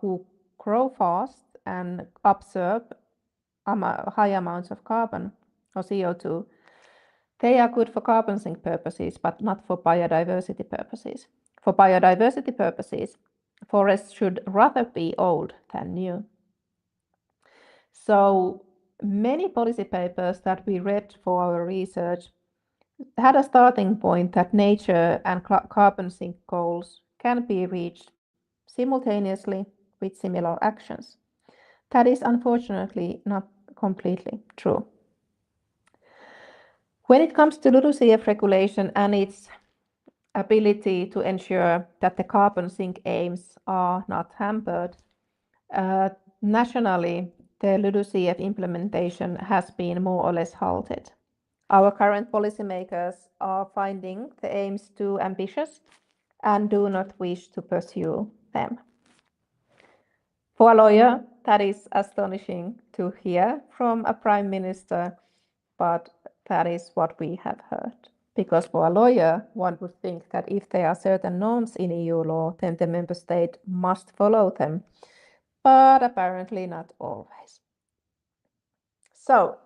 C: who grow fast and absorb high amounts of carbon or CO2, they are good for carbon sink purposes, but not for biodiversity purposes. For biodiversity purposes, forests should rather be old than new. So many policy papers that we read for our research had a starting point that nature and carbon sink goals can be reached simultaneously with similar actions. That is unfortunately not completely true. When it comes to LULUCF regulation and its ability to ensure that the carbon sink aims are not hampered, nationally, the LULUCF implementation has been more or less halted. Our current policymakers are finding the aims too ambitious and do not wish to pursue them. For a lawyer, that is astonishing to hear from a prime minister, but that is what we have heard. Because for a lawyer, one would think that if there are certain norms in EU law, then the member state must follow them, but apparently not always. So,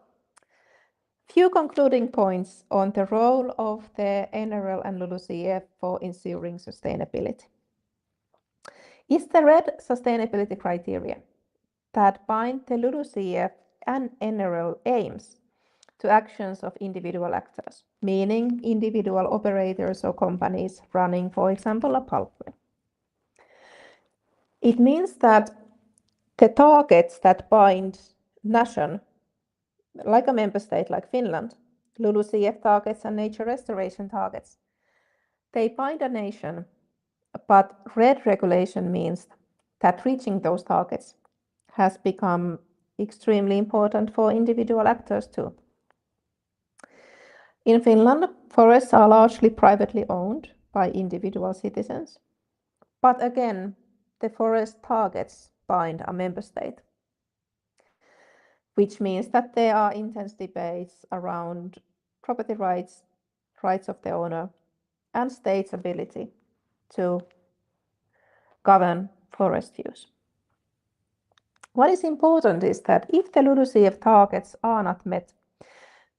C: few concluding points on the role of the NRL and LULUCF for ensuring sustainability. Is the red sustainability criteria that bind the LULUCF and NRL aims to actions of individual actors, meaning individual operators or companies running, for example, a pulp mill. It means that the targets that bind nation, like a member state like Finland, LULUCF targets and nature restoration targets, they bind a nation, but red regulation means that reaching those targets has become extremely important for individual actors too. In Finland, forests are largely privately owned by individual citizens. But again, the forest targets bind a member state, which means that there are intense debates around property rights, rights of the owner, and state's ability to govern forest use. What is important is that if the LULUCF targets are not met,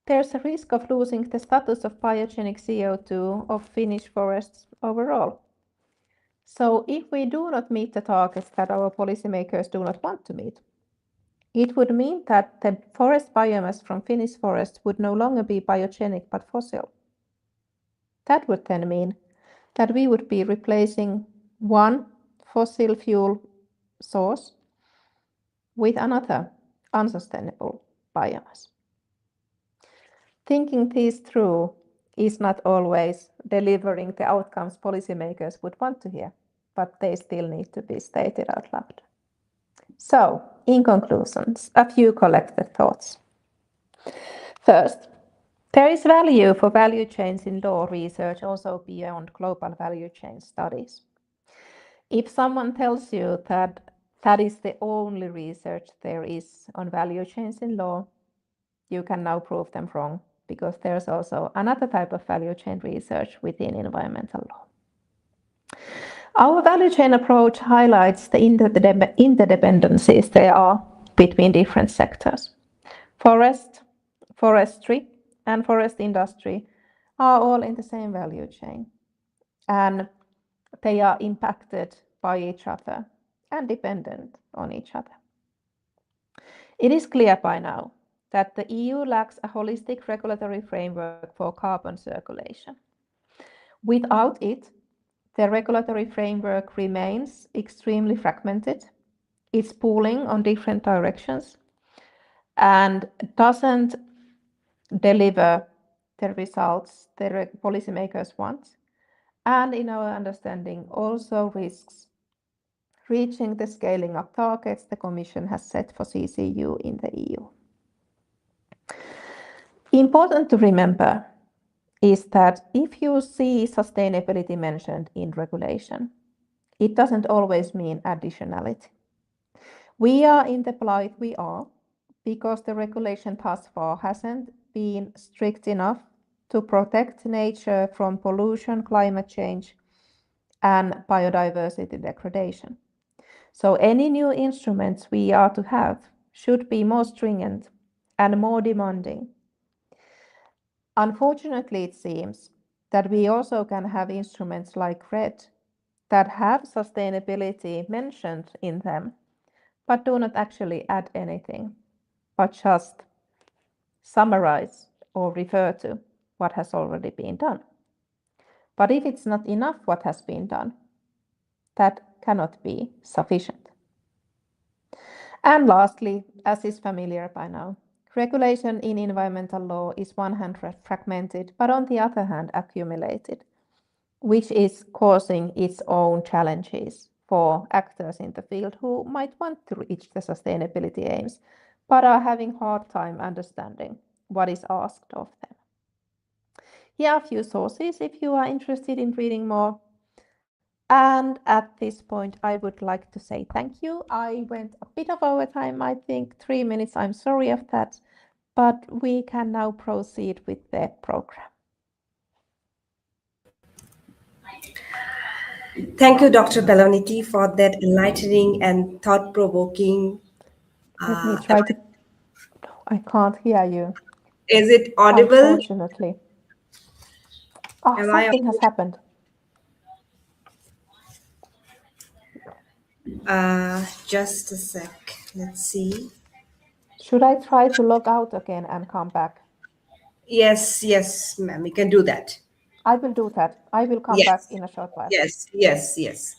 C: there's a risk of losing the status of biogenic CO2 of Finnish forests overall. So if we do not meet the targets that our policymakers do not want to meet, it would mean that the forest biomass from Finnish forests would no longer be biogenic but fossil. That would then mean that we would be replacing one fossil fuel source with another unsustainable biomass. Thinking this through is not always delivering the outcomes policymakers would want to hear, but they still need to be stated out loud. So, in conclusions, a few collected thoughts. First, there is value for value chains in law research also beyond global value chain studies. If someone tells you that that is the only research there is on value chains in law, you can now prove them wrong, because there's also another type of value chain research within environmental law. Our value chain approach highlights the interdependencies there are between different sectors. Forest, forestry, and forest industry are all in the same value chain, and they are impacted by each other and dependent on each other. It is clear by now that the EU lacks a holistic regulatory framework for carbon circulation. Without it, the regulatory framework remains extremely fragmented. It's pulling on different directions and doesn't deliver the results the policymakers want, and in our understanding also risks reaching the scaling up targets the Commission has set for CCU in the EU. Important to remember is that if you see sustainability mentioned in regulation, it doesn't always mean additionality. We are in the plight we are because the regulation thus far hasn't been strict enough to protect nature from pollution, climate change, and biodiversity degradation. So any new instruments we are to have should be more stringent and more demanding. Unfortunately, it seems that we also can have instruments like RED that have sustainability mentioned in them, but do not actually add anything, but just summarize or refer to what has already been done. But if it's not enough what has been done, that cannot be sufficient. And lastly, as is familiar by now, regulation in environmental law is one hand fragmented, but on the other hand accumulated, which is causing its own challenges for actors in the field who might want to reach the sustainability aims, but are having hard time understanding what is asked of them. Here are a few sources if you are interested in reading more. And at this point, I would like to say thank you. I went a bit of overtime, I think 3 minutes. I'm sorry of that, but we can now proceed with the program.
B: Thank you, Dr. Paloniitty, for that enlightening and thought-provoking.
C: Let me try to. I can't hear you.
B: Is it audible?
C: Unfortunately. Oh, something has happened.
B: Just a sec. Let's see.
C: Should I try to log out again and come back?
B: Yes, ma'am. We can do that.
C: I will do that. I will come back in a short while.
B: Yes.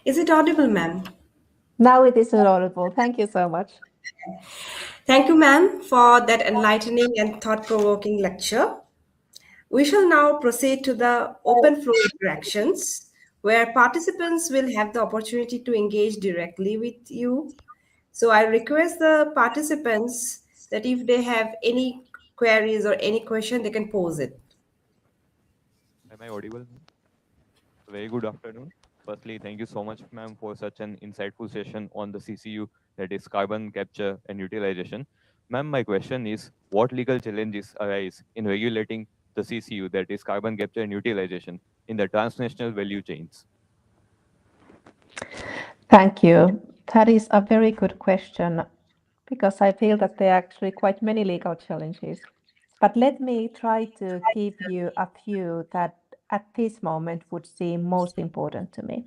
B: Is it audible, ma'am?
C: Now it is audible. Thank you so much.
B: Thank you, ma'am, for that enlightening and thought provoking lecture. We shall now proceed to the open floor interactions, where participants will have the opportunity to engage directly with you. So I request the participants that if they have any queries or any question, they can pose it.
E: Am I audible, ma'am? Very good afternoon. Firstly, thank you so much, ma'am, for such an insightful session on the CCU, that is carbon capture and utilization. Ma'am, my question is, what legal challenges arise in regulating the CCU, that is carbon capture and utilization, in the transnational value chains?
C: Thank you. That is a very good question because I feel that there are actually quite many legal challenges. But let me try to give you a few that at this moment would seem most important to me.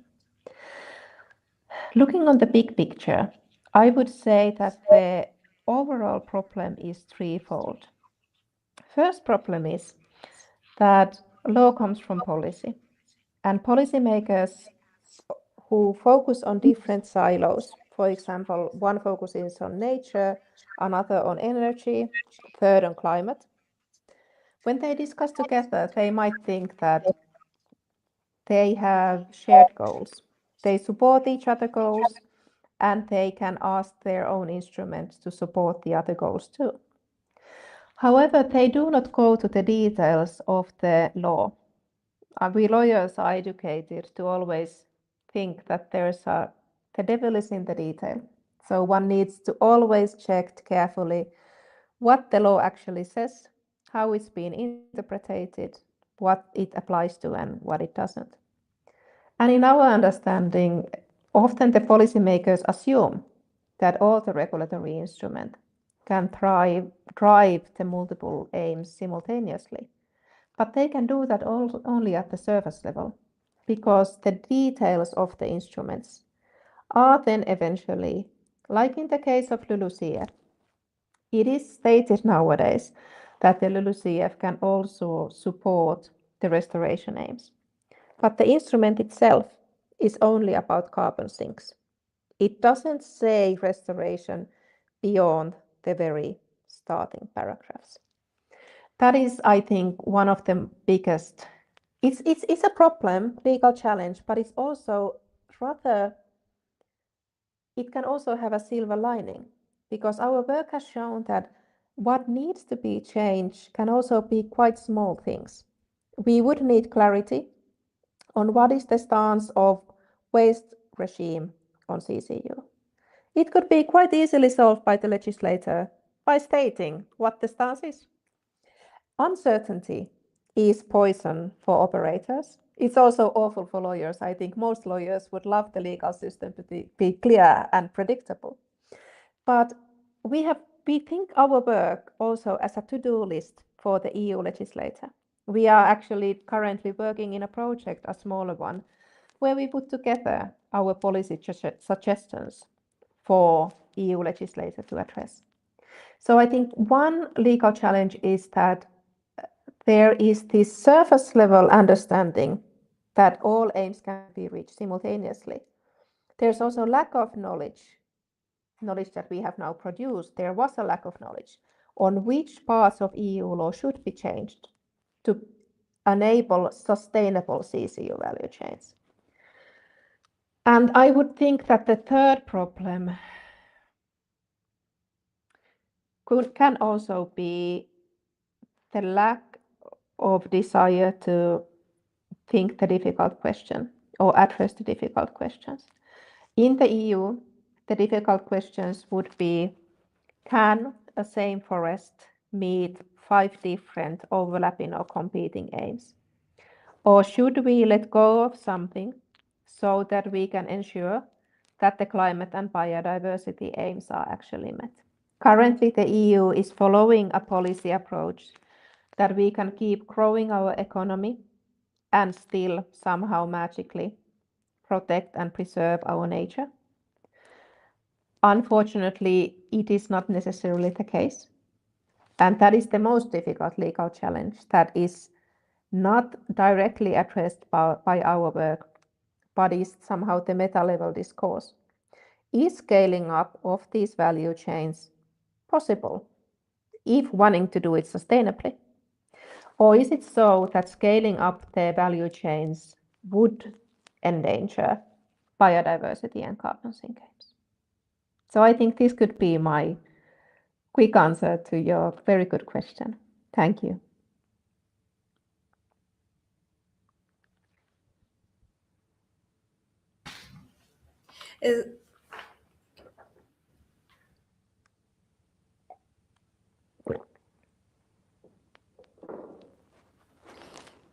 C: Looking on the big picture, I would say that the overall problem is threefold. First problem is that law comes from policy, and policymakers who focus on different silos. For example, one focuses on nature, another on energy, third on climate. When they discuss together, they might think that they have shared goals. They support each other's goals and they can ask their own instruments to support the other goals too. However, they do not go to the details of the law. We lawyers are educated to always think that the devil is in the detail. So one needs to always check carefully what the law actually says, how it's been interpreted, what it applies to and what it doesn't. And in our understanding, often the policymakers assume that all the regulatory instruments can drive the multiple aims simultaneously. But they can do that only at the surface level, because the details of the instruments are then eventually, like in the case of LULUCF, it is stated nowadays that the LULUCF can also support the restoration aims. But the instrument itself is only about carbon sinks. It doesn't say restoration beyond the very starting paragraphs. That is, I think, one of the biggest. It's a problem, legal challenge, but it's also rather. It can also have a silver lining because our work has shown that what needs to be changed can also be quite small things. We would need clarity on what is the stance of waste regime on CCU. It could be quite easily solved by the legislator by stating what the stance is. Uncertainty is poison for operators. It's also awful for lawyers. I think most lawyers would love the legal system to be clear and predictable. But we think our work also as a to-do list for the EU legislator. We are actually currently working in a project, a smaller one, where we put together our policy suggestions for EU legislator to address. So I think one legal challenge is that there is this surface level understanding that all aims can be reached simultaneously. There's also lack of knowledge that we have now produced. There was a lack of knowledge on which parts of EU law should be changed to enable sustainable CCU value chains. And I would think that the third problem can also be the lack of desire to think the difficult question or address the difficult questions. In the EU, the difficult questions would be, can a same forest meet 5 different overlapping or competing aims? Or should we let go of something so that we can ensure that the climate and biodiversity aims are actually met? Currently, the EU is following a policy approach that we can keep growing our economy and still somehow magically protect and preserve our nature. Unfortunately, it is not necessarily the case. And that is the most difficult legal challenge that is not directly addressed by our work, embodies somehow the meta-level discourse. Is scaling up of these value chains possible if wanting to do it sustainably? Or is it so that scaling up the value chains would endanger biodiversity and carbon sinkages? So I think this could be my quick answer to your very good question. Thank you.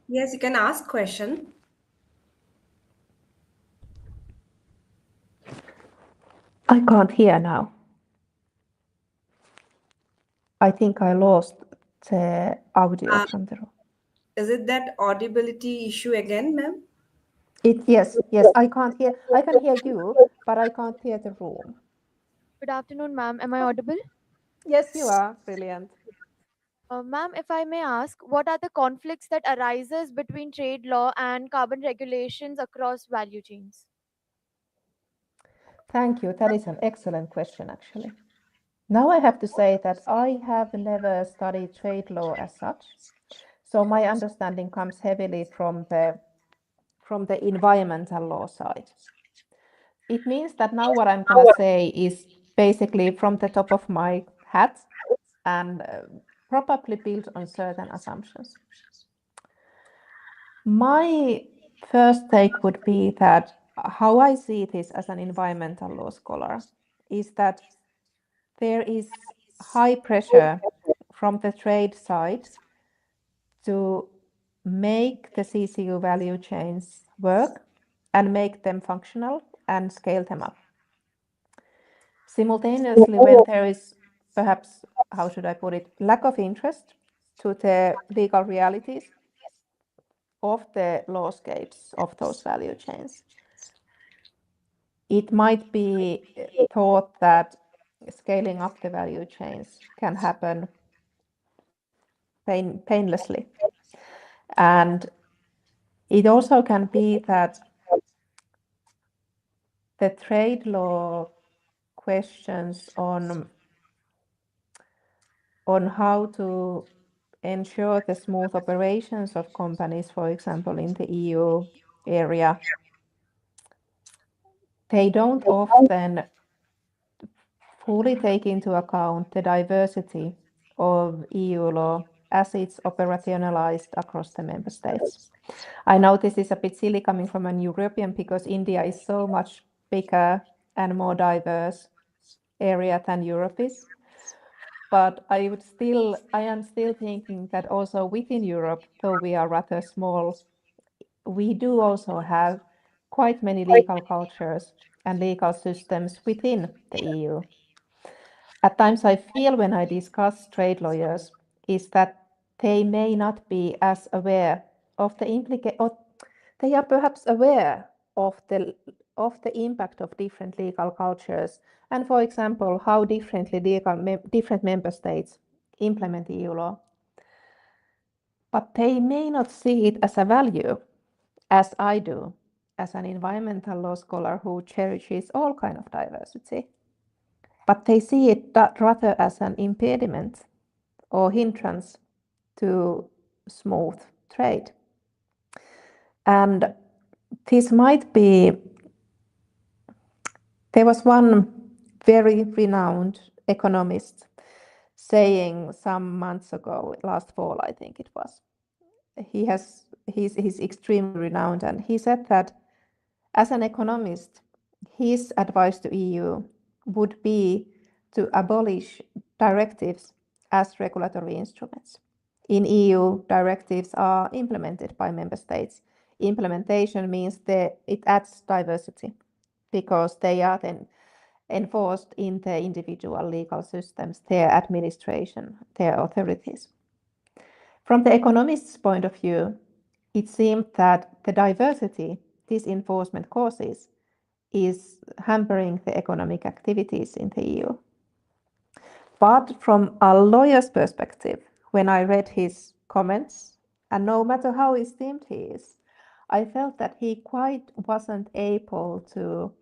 B: Yes, you can ask question.
C: I can't hear now. I think I lost the audio from the room.
B: Is it that audibility issue again, ma'am?
C: Yes, I can't hear. I can hear you, but I can't hear the room.
F: Good afternoon, ma'am. Am I audible?
C: Yes, you are. Brilliant.
F: Ma'am, if I may ask, what are the conflicts that arises between trade law and carbon regulations across value chains?
C: Thank you. That is an excellent question, actually. Now I have to say that I have never studied trade law as such. So my understanding comes heavily from the environmental law side. It means that now what I'm going to say is basically from the top of my hat and probably built on certain assumptions. My first take would be that how I see this as an environmental law scholar is that there is high pressure from the trade side to make the CCU value chains work and make them functional and scale them up. Simultaneously, when there is perhaps, how should I put it, lack of interest to the legal realities of the lawscapes of those value chains, it might be thought that scaling up the value chains can happen painlessly. And it also can be that the trade law questions on how to ensure the smooth operations of companies, for example, in the EU area, they don't often fully take into account the diversity of EU law as it's operationalized across the member states. I know this is a bit silly coming from an European because India is so much bigger and more diverse area than Europe is. But I am still thinking that also within Europe, though we are rather small, we do also have quite many legal cultures and legal systems within the EU. At times I feel when I discuss trade lawyers is that they may not be as aware of the or they are perhaps aware of the impact of different legal cultures and, for example, how differently different member states implement EU law. But they may not see it as a value, as I do, as an environmental law scholar who cherishes all kind of diversity. But they see it rather as an impediment or hindrance to smooth trade. And this might be, there was one very renowned economist saying some months ago, last fall I think it was, he's extremely renowned, and he said that as an economist, his advice to EU would be to abolish directives as regulatory instruments. In EU, directives are implemented by member states. Implementation means that it adds diversity because they are then enforced in the individual legal systems, their administration, their authorities. From the economist's point of view, it seemed that the diversity this enforcement causes is hampering the economic activities in the EU. But from a lawyer's perspective, when I read his comments, and no matter how esteemed he is, I felt that he quite wasn't able to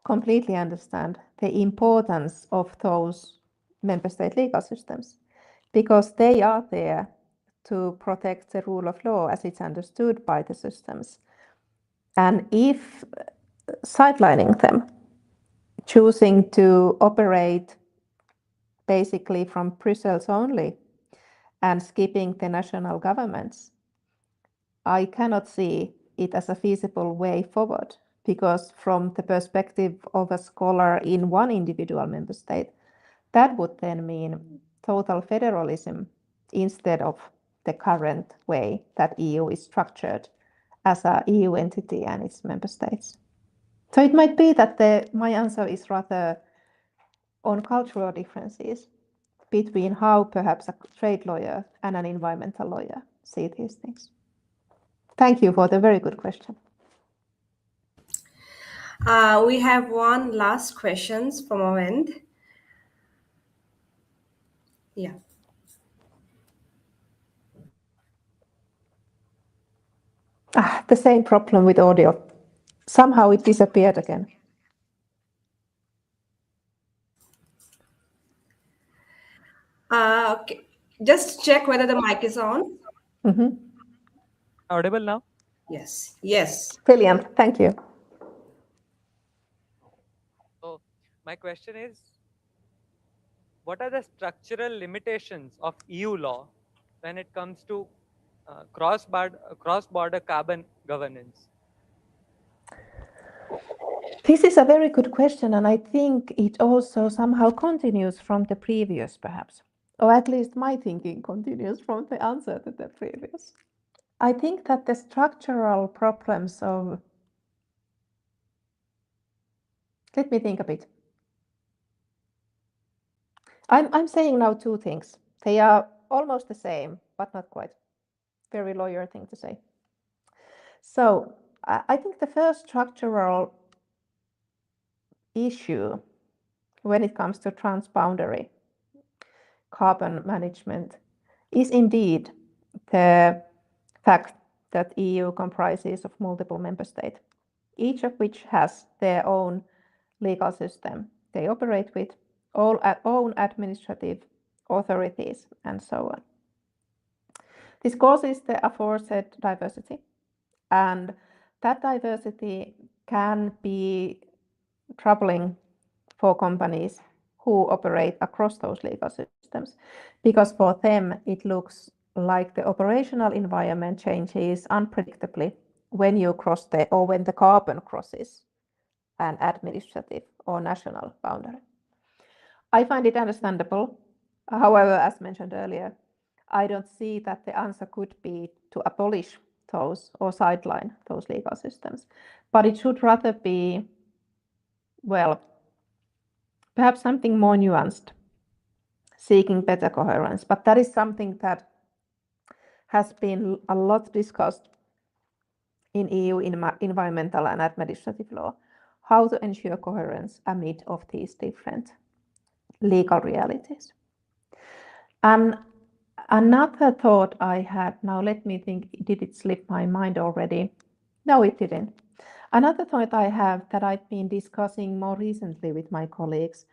C: completely understand the importance of those member state legal systems, because they are there to protect the rule of law as it's understood by the systems. And if sidelining them, choosing to operate basically from Brussels only and skipping the national governments, I cannot see it as a feasible way forward, because from the perspective of a scholar in one individual member state, that would then mean total federalism instead of the current way that EU is structured as a EU entity and its member states. So it might be that my answer is rather on cultural differences between how perhaps a trade lawyer and an environmental lawyer see these things. Thank you for the very good question.
B: We have one last question from our end. Yeah.
C: The same problem with audio. Somehow it disappeared again.
B: Okay. Just check whether the mic is on.
C: Mm-hmm.
E: Audible now?
B: Yes. Yes.
C: Brilliant. Thank you.
G: So my question is, what are the structural limitations of EU law when it comes to cross-border carbon governance?
C: This is a very good question, and I think it also somehow continues from the previous, perhaps. Or at least my thinking continues from the answer to the previous. I think that the structural problems of... Let me think a bit. I'm saying now two things. They are almost the same, but not quite. Very lawyer thing to say. So I think the first structural issue when it comes to transboundary carbon management is indeed the fact that EU comprises of multiple member states, each of which has their own legal system they operate with, all own administrative authorities, and so on. This causes the aforesaid diversity, and that diversity can be troubling for companies who operate across those legal systems, because for them it looks like the operational environment changes unpredictably when you cross or when the carbon crosses an administrative or national boundary. I find it understandable. However, as mentioned earlier, I don't see that the answer could be to abolish those or sideline those legal systems, but it should rather be, well, perhaps something more nuanced, seeking better coherence. But that is something that has been a lot discussed in EU environmental and administrative law, how to ensure coherence amid of these different legal realities. And another thought I had, now let me think, did it slip my mind already? No, it didn't. Another thought I have that I've been discussing more recently with my colleagues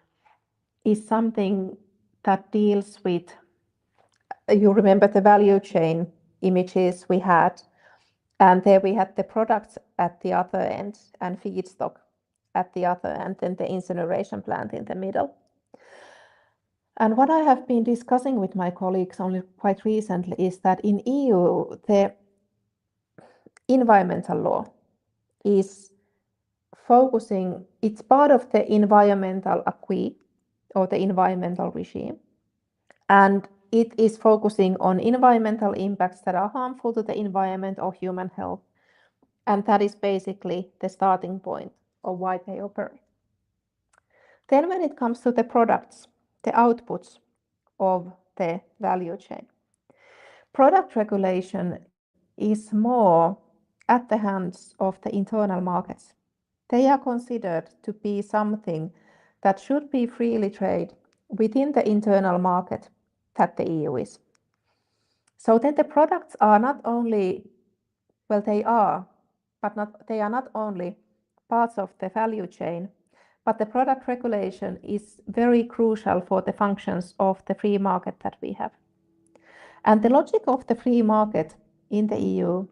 C: is something that deals with, you remember the value chain images we had, and there we had the products at the other end and feedstock at the other end, and the incineration plant in the middle. And what I have been discussing with my colleagues only quite recently is that in EU, the environmental law is focusing, it's part of the environmental acquis or the environmental regime. And it is focusing on environmental impacts that are harmful to the environment or human health. And that is basically the starting point of why they operate. Then when it comes to the products, the outputs of the value chain, product regulation is more at the hands of the internal markets. They are considered to be something that should be freely traded within the internal market that the EU is. So then the products are not only, Well, they are, but they are not only parts of the value chain, but the product regulation is very crucial for the functions of the free market that we have. And the logic of the free market in the EU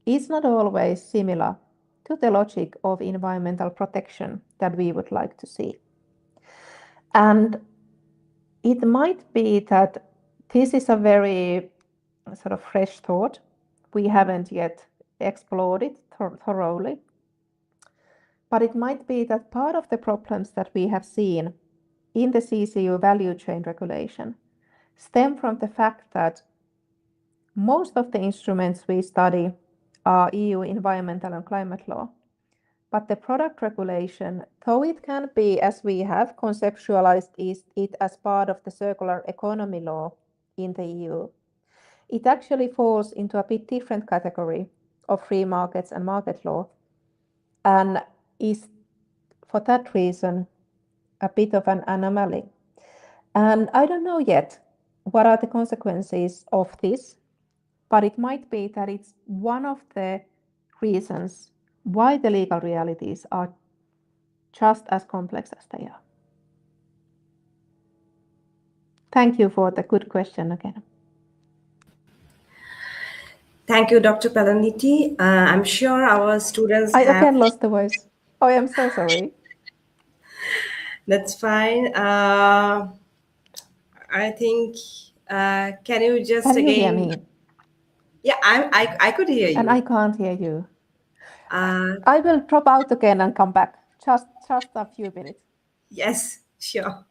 C: is not always similar to the logic of environmental protection that we would like to see. And it might be that this is a very sort of fresh thought. We haven't yet explored it thoroughly. But it might be that part of the problems that we have seen in the CCU value chain regulation stem from the fact that most of the instruments we study are EU environmental and climate law. But the product regulation, though it can be, as we have conceptualized it as part of the circular economy law in the EU, it actually falls into a bit different category of free markets and market law, and is for that reason a bit of an anomaly. And I don't know yet what are the consequences of this, but it might be that it's one of the reasons why the legal realities are just as complex as they are. Thank you for the good question again.
B: Thank you, Dr. Paloniitty. I'm sure our students
C: I
B: have...
C: again lost the voice. Oh, I'm so sorry.
B: That's fine. I think, can you just
C: Can
B: again...
C: you hear me?
B: Yeah, I could hear you.
C: And I can't hear you. I will drop out again and come back. Just a few minutes.
B: Yes, sure.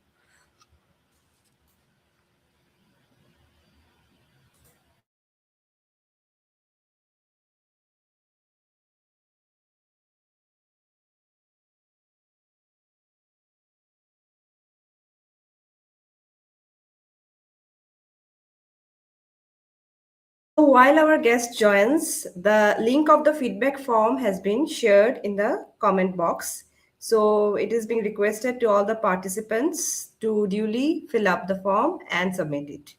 B: While our guest joins, the link of the feedback form has been shared in the comment box. So it is being requested to all the participants to duly fill up the form and submit it.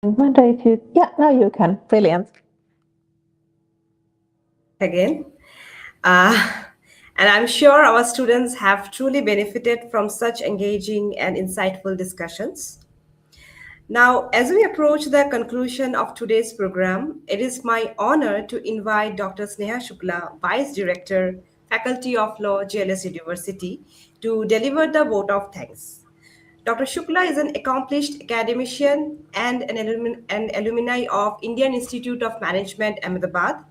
C: I wonder if you... Yeah, now you can. Brilliant.
B: Again. And I'm sure our students have truly benefited from such engaging and insightful discussions. Now, as we approach the conclusion of today's program, it is my honor to invite Dr. Sneha Shukla, Vice Director, Faculty of Law, JLS University, to deliver the vote of thanks. Dr. Shukla is an accomplished academician and an alumni of Indian Institute of Management, Ahmedabad,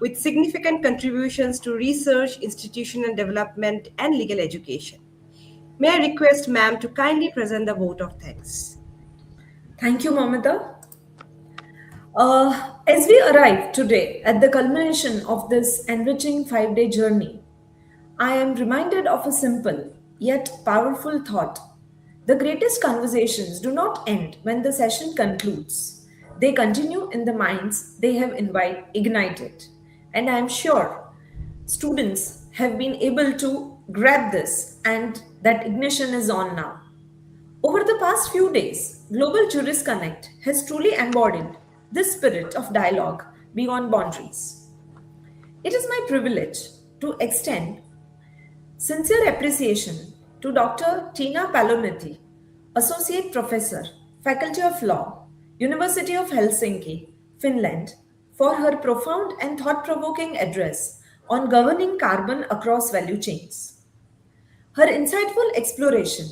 B: with significant contributions to research, institutional development, and legal education. May I request ma'am to kindly present the vote of thanks.
H: Thank you, Mamata. As we arrive today at the culmination of this enriching 5-day journey, I am reminded of a simple yet powerful thought. The greatest conversations do not end when the session concludes. They continue in the minds they have ignited. And I am sure students have been able to grab this, and that ignition is on now. Over the past few days, Global Jurist Connect has truly embodied this spirit of dialogue beyond boundaries. It is my privilege to extend sincere appreciation to Dr. Tina Paloniitty, Associate Professor, Faculty of Law, University of Helsinki, Finland, for her profound and thought-provoking address on governing carbon across value chains. Her insightful exploration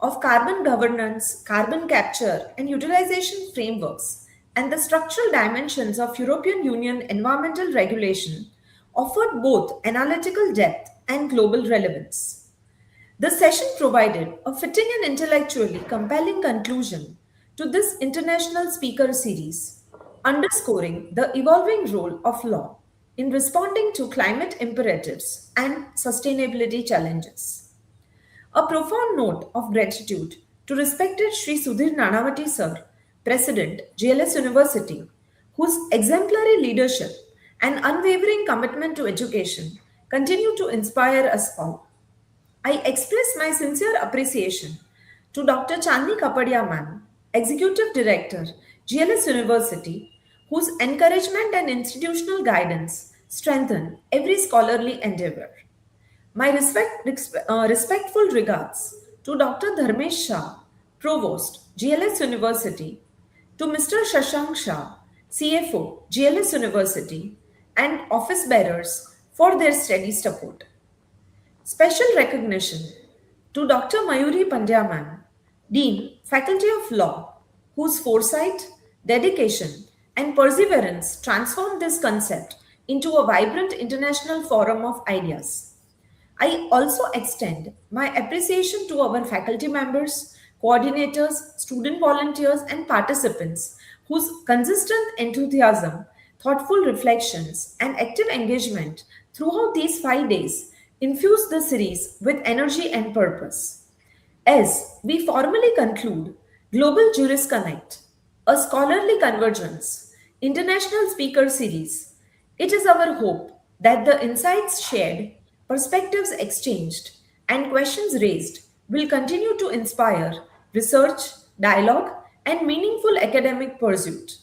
H: of carbon governance, carbon capture, and utilization frameworks, and the structural dimensions of European Union environmental regulation offered both analytical depth and global relevance. The session provided a fitting and intellectually compelling conclusion to this international speaker series, underscoring the evolving role of law in responding to climate imperatives and sustainability challenges. A profound note of gratitude to respected Sri Sudhir Nanavati Sir, President, GLS University, whose exemplary leadership and unwavering commitment to education continue to inspire us all. I express my sincere appreciation to Dr. Chandni Kapadia Ma'am, Executive Director, GLS University, whose encouragement and institutional guidance strengthen every scholarly endeavor. My respectful regards to Dr. Dharmesh Shah, Provost, GLS University, to Mr. Shashank Shah, CFO, GLS University, and office bearers for their steady support. Special recognition to Dr. Mayuri Pandya Ma'am, Dean, Faculty of Law, whose foresight, dedication, and perseverance transformed this concept into a vibrant international forum of ideas. I also extend my appreciation to our faculty members, coordinators, student volunteers, and participants whose consistent enthusiasm, thoughtful reflections, and active engagement throughout these 5 days infuse the series with energy and purpose. As we formally conclude Global Juris Connect, a scholarly convergence, international speaker series, it is our hope that the insights shared, perspectives exchanged, and questions raised will continue to inspire research, dialogue, and meaningful academic pursuit.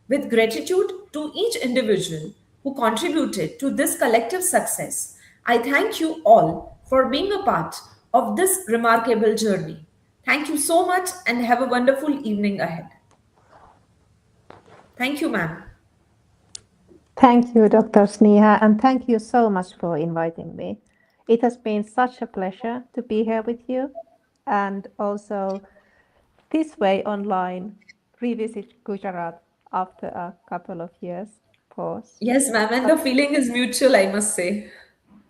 H: With gratitude to each individual who contributed to this collective success, I thank you all for being a part of this remarkable journey. Thank you so much and have a wonderful evening ahead. Thank you, ma'am.
C: Thank you, Dr. Sneha, and thank you so much for inviting me. It has been such a pleasure to be here with you and also this way online revisit Gujarat after a couple of years pause.
H: Yes, ma'am, and the feeling is mutual, I must say.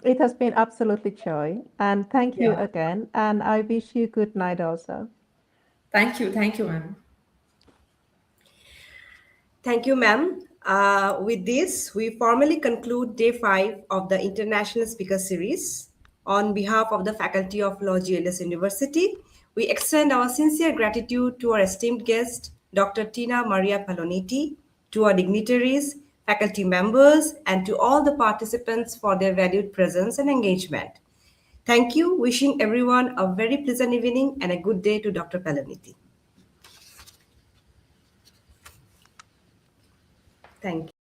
C: It has been absolutely joy, and thank you
H: Yeah.
C: again, and I wish you good night also.
H: Thank you, ma'am.
B: Thank you, ma'am. With this, we formally conclude day 5 of the International Speaker Series. On behalf of the Faculty of Law, GLS University, we extend our sincere gratitude to our esteemed guest, Dr. Tina Maria Paloniitty, to our dignitaries, faculty members, and to all the participants for their valued presence and engagement. Thank you. Wishing everyone a very pleasant evening and a good day to Dr. Paloniitty. Thank you.